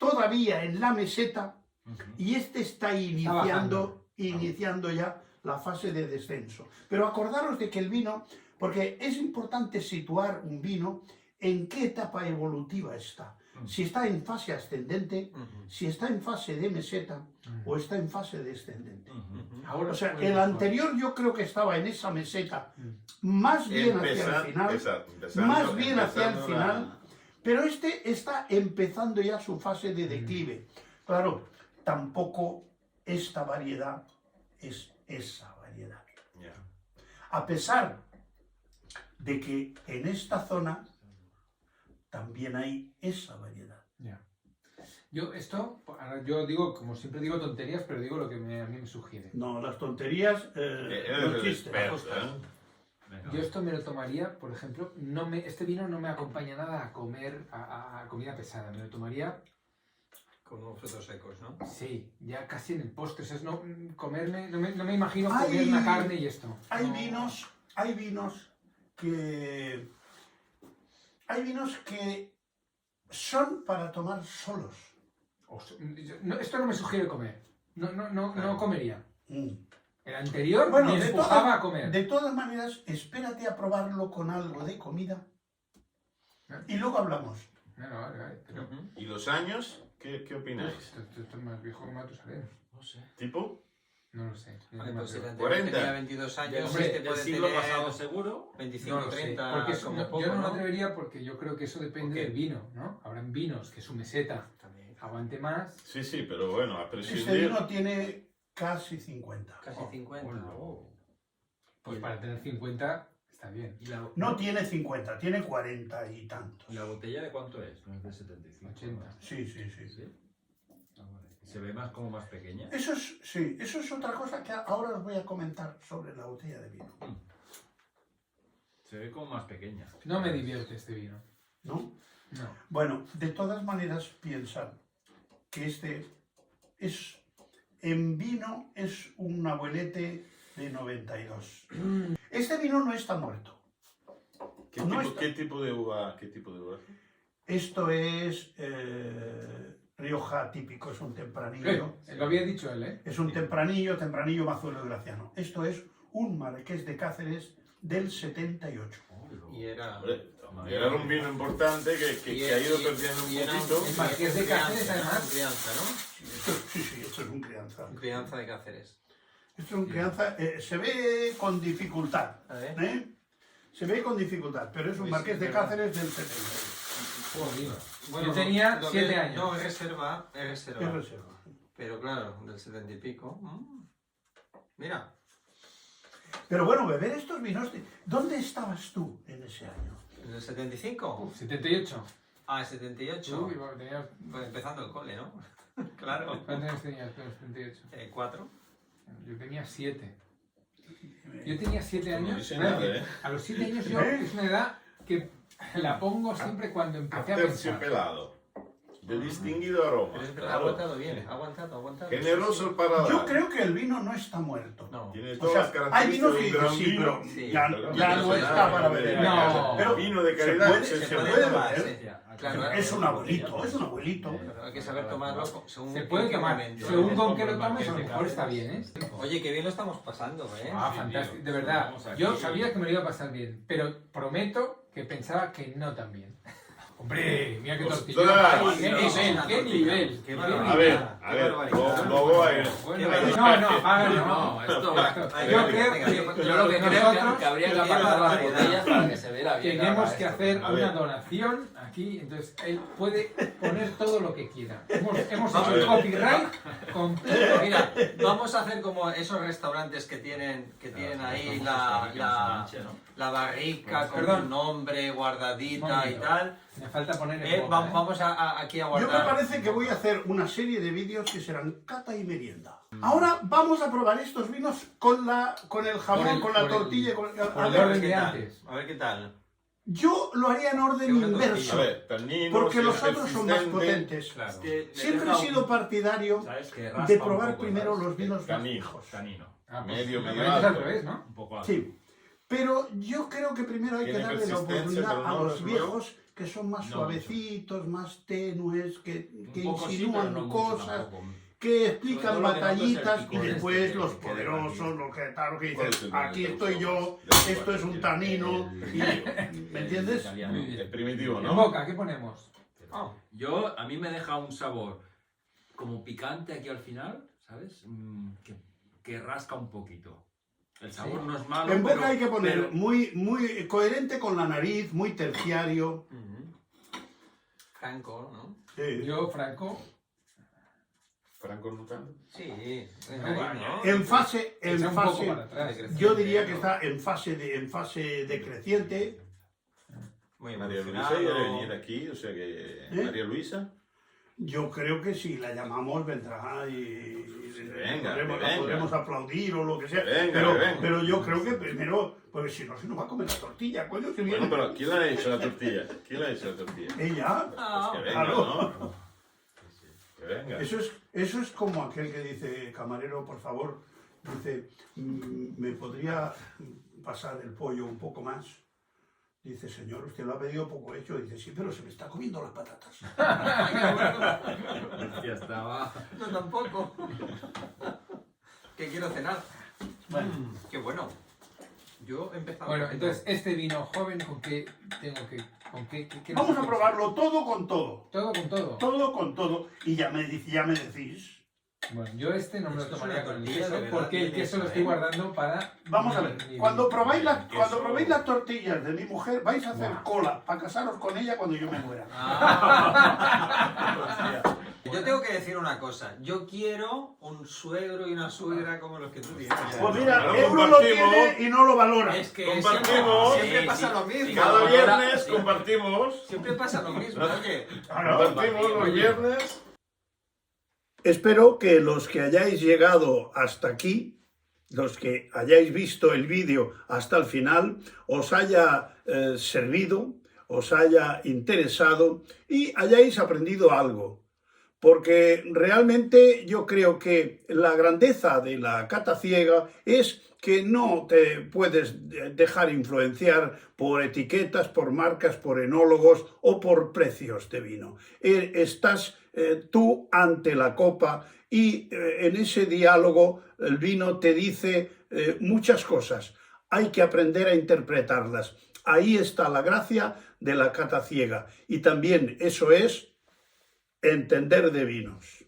todavía en la meseta Ujú. y este está bajando. iniciando ya la fase de descenso. Pero acordaros de que el vino, porque es importante situar un vino en qué etapa evolutiva está. Si está en fase ascendente, si está en fase de meseta o está en fase descendente. Ujú. Ahora O sea, puede el mejor. anterior yo creo que estaba en esa meseta, más bien hacia el final, más bien hacia el final, pero este está empezando ya su fase de declive. Claro, tampoco esta variedad es esa variedad. Ya. A pesar de que en esta zona también hay esa variedad. Ya. Ahora yo digo, como siempre digo tonterías, pero digo lo que a mí me sugiere. No, las tonterías Eres no el existen. experto, ¿eh? Venga. Yo esto me lo tomaría, por ejemplo, este vino no me acompaña nada a comer, a comida pesada. Me lo tomaría, Con unos frutos secos, ¿no? sí, ya casi en el postre. O sea, no me imagino Hay- comer una carne y esto. Hay No. vinos que son para tomar solos. Esto no me sugiere comer. No comería. Mm. El anterior Bueno, me de empujaba todas- a comer. De todas maneras, espérate a probarlo con algo de comida y luego hablamos. No, vale, pero ¿Y los años? ¿Qué opináis? esto es más viejo que Matusalén. No sé. ¿Tipo? No lo sé. no Vale, me pues si el atrevo. anterior 40. tenía 22 años, Hombre, este Del puede siglo tener pasado seguro. 25, No lo sé, 30, porque como poco, yo no me ¿no? atrevería porque yo creo que eso depende ¿Por qué? del vino, ¿no? Habrán vinos que su meseta También. aguante más. Sí, sí, pero bueno, a Este prescindir. vino tiene casi 50. Casi Oh, 50. hola. Oh. Pues para tener 50 está bien. ¿Y la, No tiene 50, tiene 40 y tantos. ¿Y la botella de cuánto es? No es de 75. 80. ¿no? Sí, sí, sí. ¿Sí? Ah, vale. ¿Se ve más como más pequeña? Eso es otra cosa que ahora os voy a comentar sobre la botella de vino, Se ve como más pequeña. No me divierte este vino. ¿no? No. Bueno, de todas maneras piensan que este es, en vino es un abuelete de 92. Este vino no está muerto. ¿Qué tipo de uva? Esto es Rioja típico, es un tempranillo. Lo había dicho él, ¿eh? Es un tempranillo Mazuelo Graciano. Esto es un Marqués de Cáceres del 78. Y era... Hombre, era un vino importante que ha ido perdiendo un poquito. El Marqués de Cáceres, además. Un crianza, ¿no? Sí, esto es un crianza. Un crianza de Cáceres. Esto es un crianza, se ve con dificultad, A ver. ¿eh? Se ve con dificultad, pero es un Pues Marqués sí, de es verdad. Cáceres del 78. Joder. Yo tenía lo 7 que- años. No, es reserva, es reserva. Es reserva. Pero claro, del 70 y pico. Mira, Pero bueno, beber estos vinos, ¿dónde estabas tú en ese año? en el 75. 78. Ah, el 78. Uy, tenías... Pues empezando el cole, ¿no? Claro. ¿Cuántos años tenías tú en el 78? 4. Yo tenía 7. Yo tenía 7 No años. dice ¿sabes nada, qué? ¿eh? A los 7 años yo es una edad que la pongo siempre cuando empecé a pensar. Aterciopelado. De distinguido aroma. Pero es verdad, ha Claro. aguantado bien. Ha aguantado. Generoso el paladar. Yo creo que el vino no está muerto. No. Tiene O todas sea, las hay características vinos de que un gran sí, vino. pero Sí. ya no está para beber. No. Pero vino de se calidad puede- se se puede puede tomar, beber. sí. Claro, Es un abuelito, es un abuelito. Pero hay que saber tomarlo según Se puede en qué tomar. momento. Según con que lo Como el tomes, a lo Marqués de mejor está Cáceres. bien, ¿eh? Oye, qué bien lo estamos pasando, ¿eh? Ah, Sí, fantástico. tío. De verdad. Vamos aquí. Yo sabía que me lo iba a pasar bien, pero prometo que pensaba que no tan bien. Hombre, mira qué tortilla. ¡Ostras! Ay, qué No, nivel, una qué tortilla. nivel. Qué A barbaridad. ver, luego hay. Bueno, Qué no, paga no. No, esto... Ay, Yo venga, creo venga, que Yo lo que creo nosotros que habría que qué apartar las barbaridad. botellas para que se vea bien. tenemos ahora que esto. hacer A ver. una donación aquí, entonces él puede poner todo lo que quiera. Hemos Vamos hecho a el ver. copyright completo. Mira, vamos a hacer como esos restaurantes que tienen ahí la barrica con Perdón. un nombre guardadita y Momento. tal. Me falta poner el Vamos aquí a Yo me guardar. parece que voy a hacer una serie de vídeos que serán cata y merienda. Ahora vamos a probar estos vinos con el jamón, con la tortilla. por el A ver, orden ¿Qué de tal? antes. A ver qué tal. yo lo haría en Qué orden buena A inverso, ver, tanninos, porque los es otros son más persistente. potentes. Claro. Es que le Siempre he deja sido partidario ¿Sabes? Que de raspa un probar poco, primero ¿sabes? los vinos más Tanino. viejos. Tanino. Ah, Medio es alto. al revés, ¿no? Un poco alto. Sí, pero yo creo que primero hay que Tiene darle la persistencia, oportunidad pero a no los es viejos que son más No suavecitos, más tenues, que Un poco sí, insinúan pero no mucho cosas, tampoco. que explican Sobre todo lo que noto es el batallitas y picor después este los que queda poderosos, aquí. los que tal, que ¿Cuál es dicen, el aquí que estoy te yo, gusta? esto es un tanino, ¿me entiendes? Italiano. Muy bien. Es primitivo, En ¿no? boca, ¿qué ponemos? Oh, A mí me deja un sabor como picante aquí al final, ¿sabes? Que rasca un poquito. El sabor Sí. no es malo, En boca pero- hay que poner pero- muy coherente con la nariz, muy terciario. Franco, ¿no? Sí. Yo, Franco, Franco Nutano. Sí, Vale. ¿no? En fase, echa un poco para atrás. yo diría que está en fase decreciente. Muy María Luisa evolucionado. quiere venir aquí, o sea que... María Luisa. Yo creo que si la llamamos vendrá y venga, la venga. podremos aplaudir o lo que sea. Venga, pero, venga. pero yo creo que primero, porque si no se nos va a comer la tortilla, coño, que viene. Bueno, pero ¿quién le ha hecho la tortilla? ¿Quién le ha hecho la tortilla? Ella. Pues que venga, claro. ¿no? Que venga. Eso es como aquel que dice, camarero, por favor, dice, ¿me podría pasar el pollo un poco más? Dice, señor, usted lo ha pedido poco hecho. Dice, sí, pero se me está comiendo las patatas. Ya estaba. No, tampoco. Que quiero cenar. Bueno. Qué bueno. Yo he empezado. Bueno, cogiendo- entonces, este vino joven, ¿con qué tengo que...? ¿Con qué Vamos a probarlo todo con todo. Todo con todo. Todo con todo. Y ya me decís. Bueno, yo este no me lo Esto es tomaría una con el tortilla, queso, de verdad, porque el tiene queso lo eso, estoy ¿eh? guardando para... Vamos a mi- ver, mi- cuando mi- probáis, el queso- cuando probéis las tortillas de mi mujer, vais a hacer Buah. cola para casaros con ella cuando yo me muera. Yo tengo que decir una cosa. Yo quiero un suegro y una suegra como los que tú tienes. Pues mira, Claro, Euro lo compartimos. tiene y no lo valora. Es que Compartimos. siempre Sí, pasa sí. lo mismo. Cada viernes Sí. compartimos. Siempre pasa lo mismo. Oye, Claro. Compartimos los viernes. Espero que los que hayáis llegado hasta aquí, los que hayáis visto el vídeo hasta el final, os haya servido, os haya interesado y hayáis aprendido algo. Porque realmente yo creo que la grandeza de la cata ciega es que no te puedes dejar influenciar por etiquetas, por marcas, por enólogos o por precios de vino. Estás tú ante la copa y en ese diálogo el vino te dice muchas cosas. Hay que aprender a interpretarlas. Ahí está la gracia de la cata ciega. Y también eso es entender de vinos.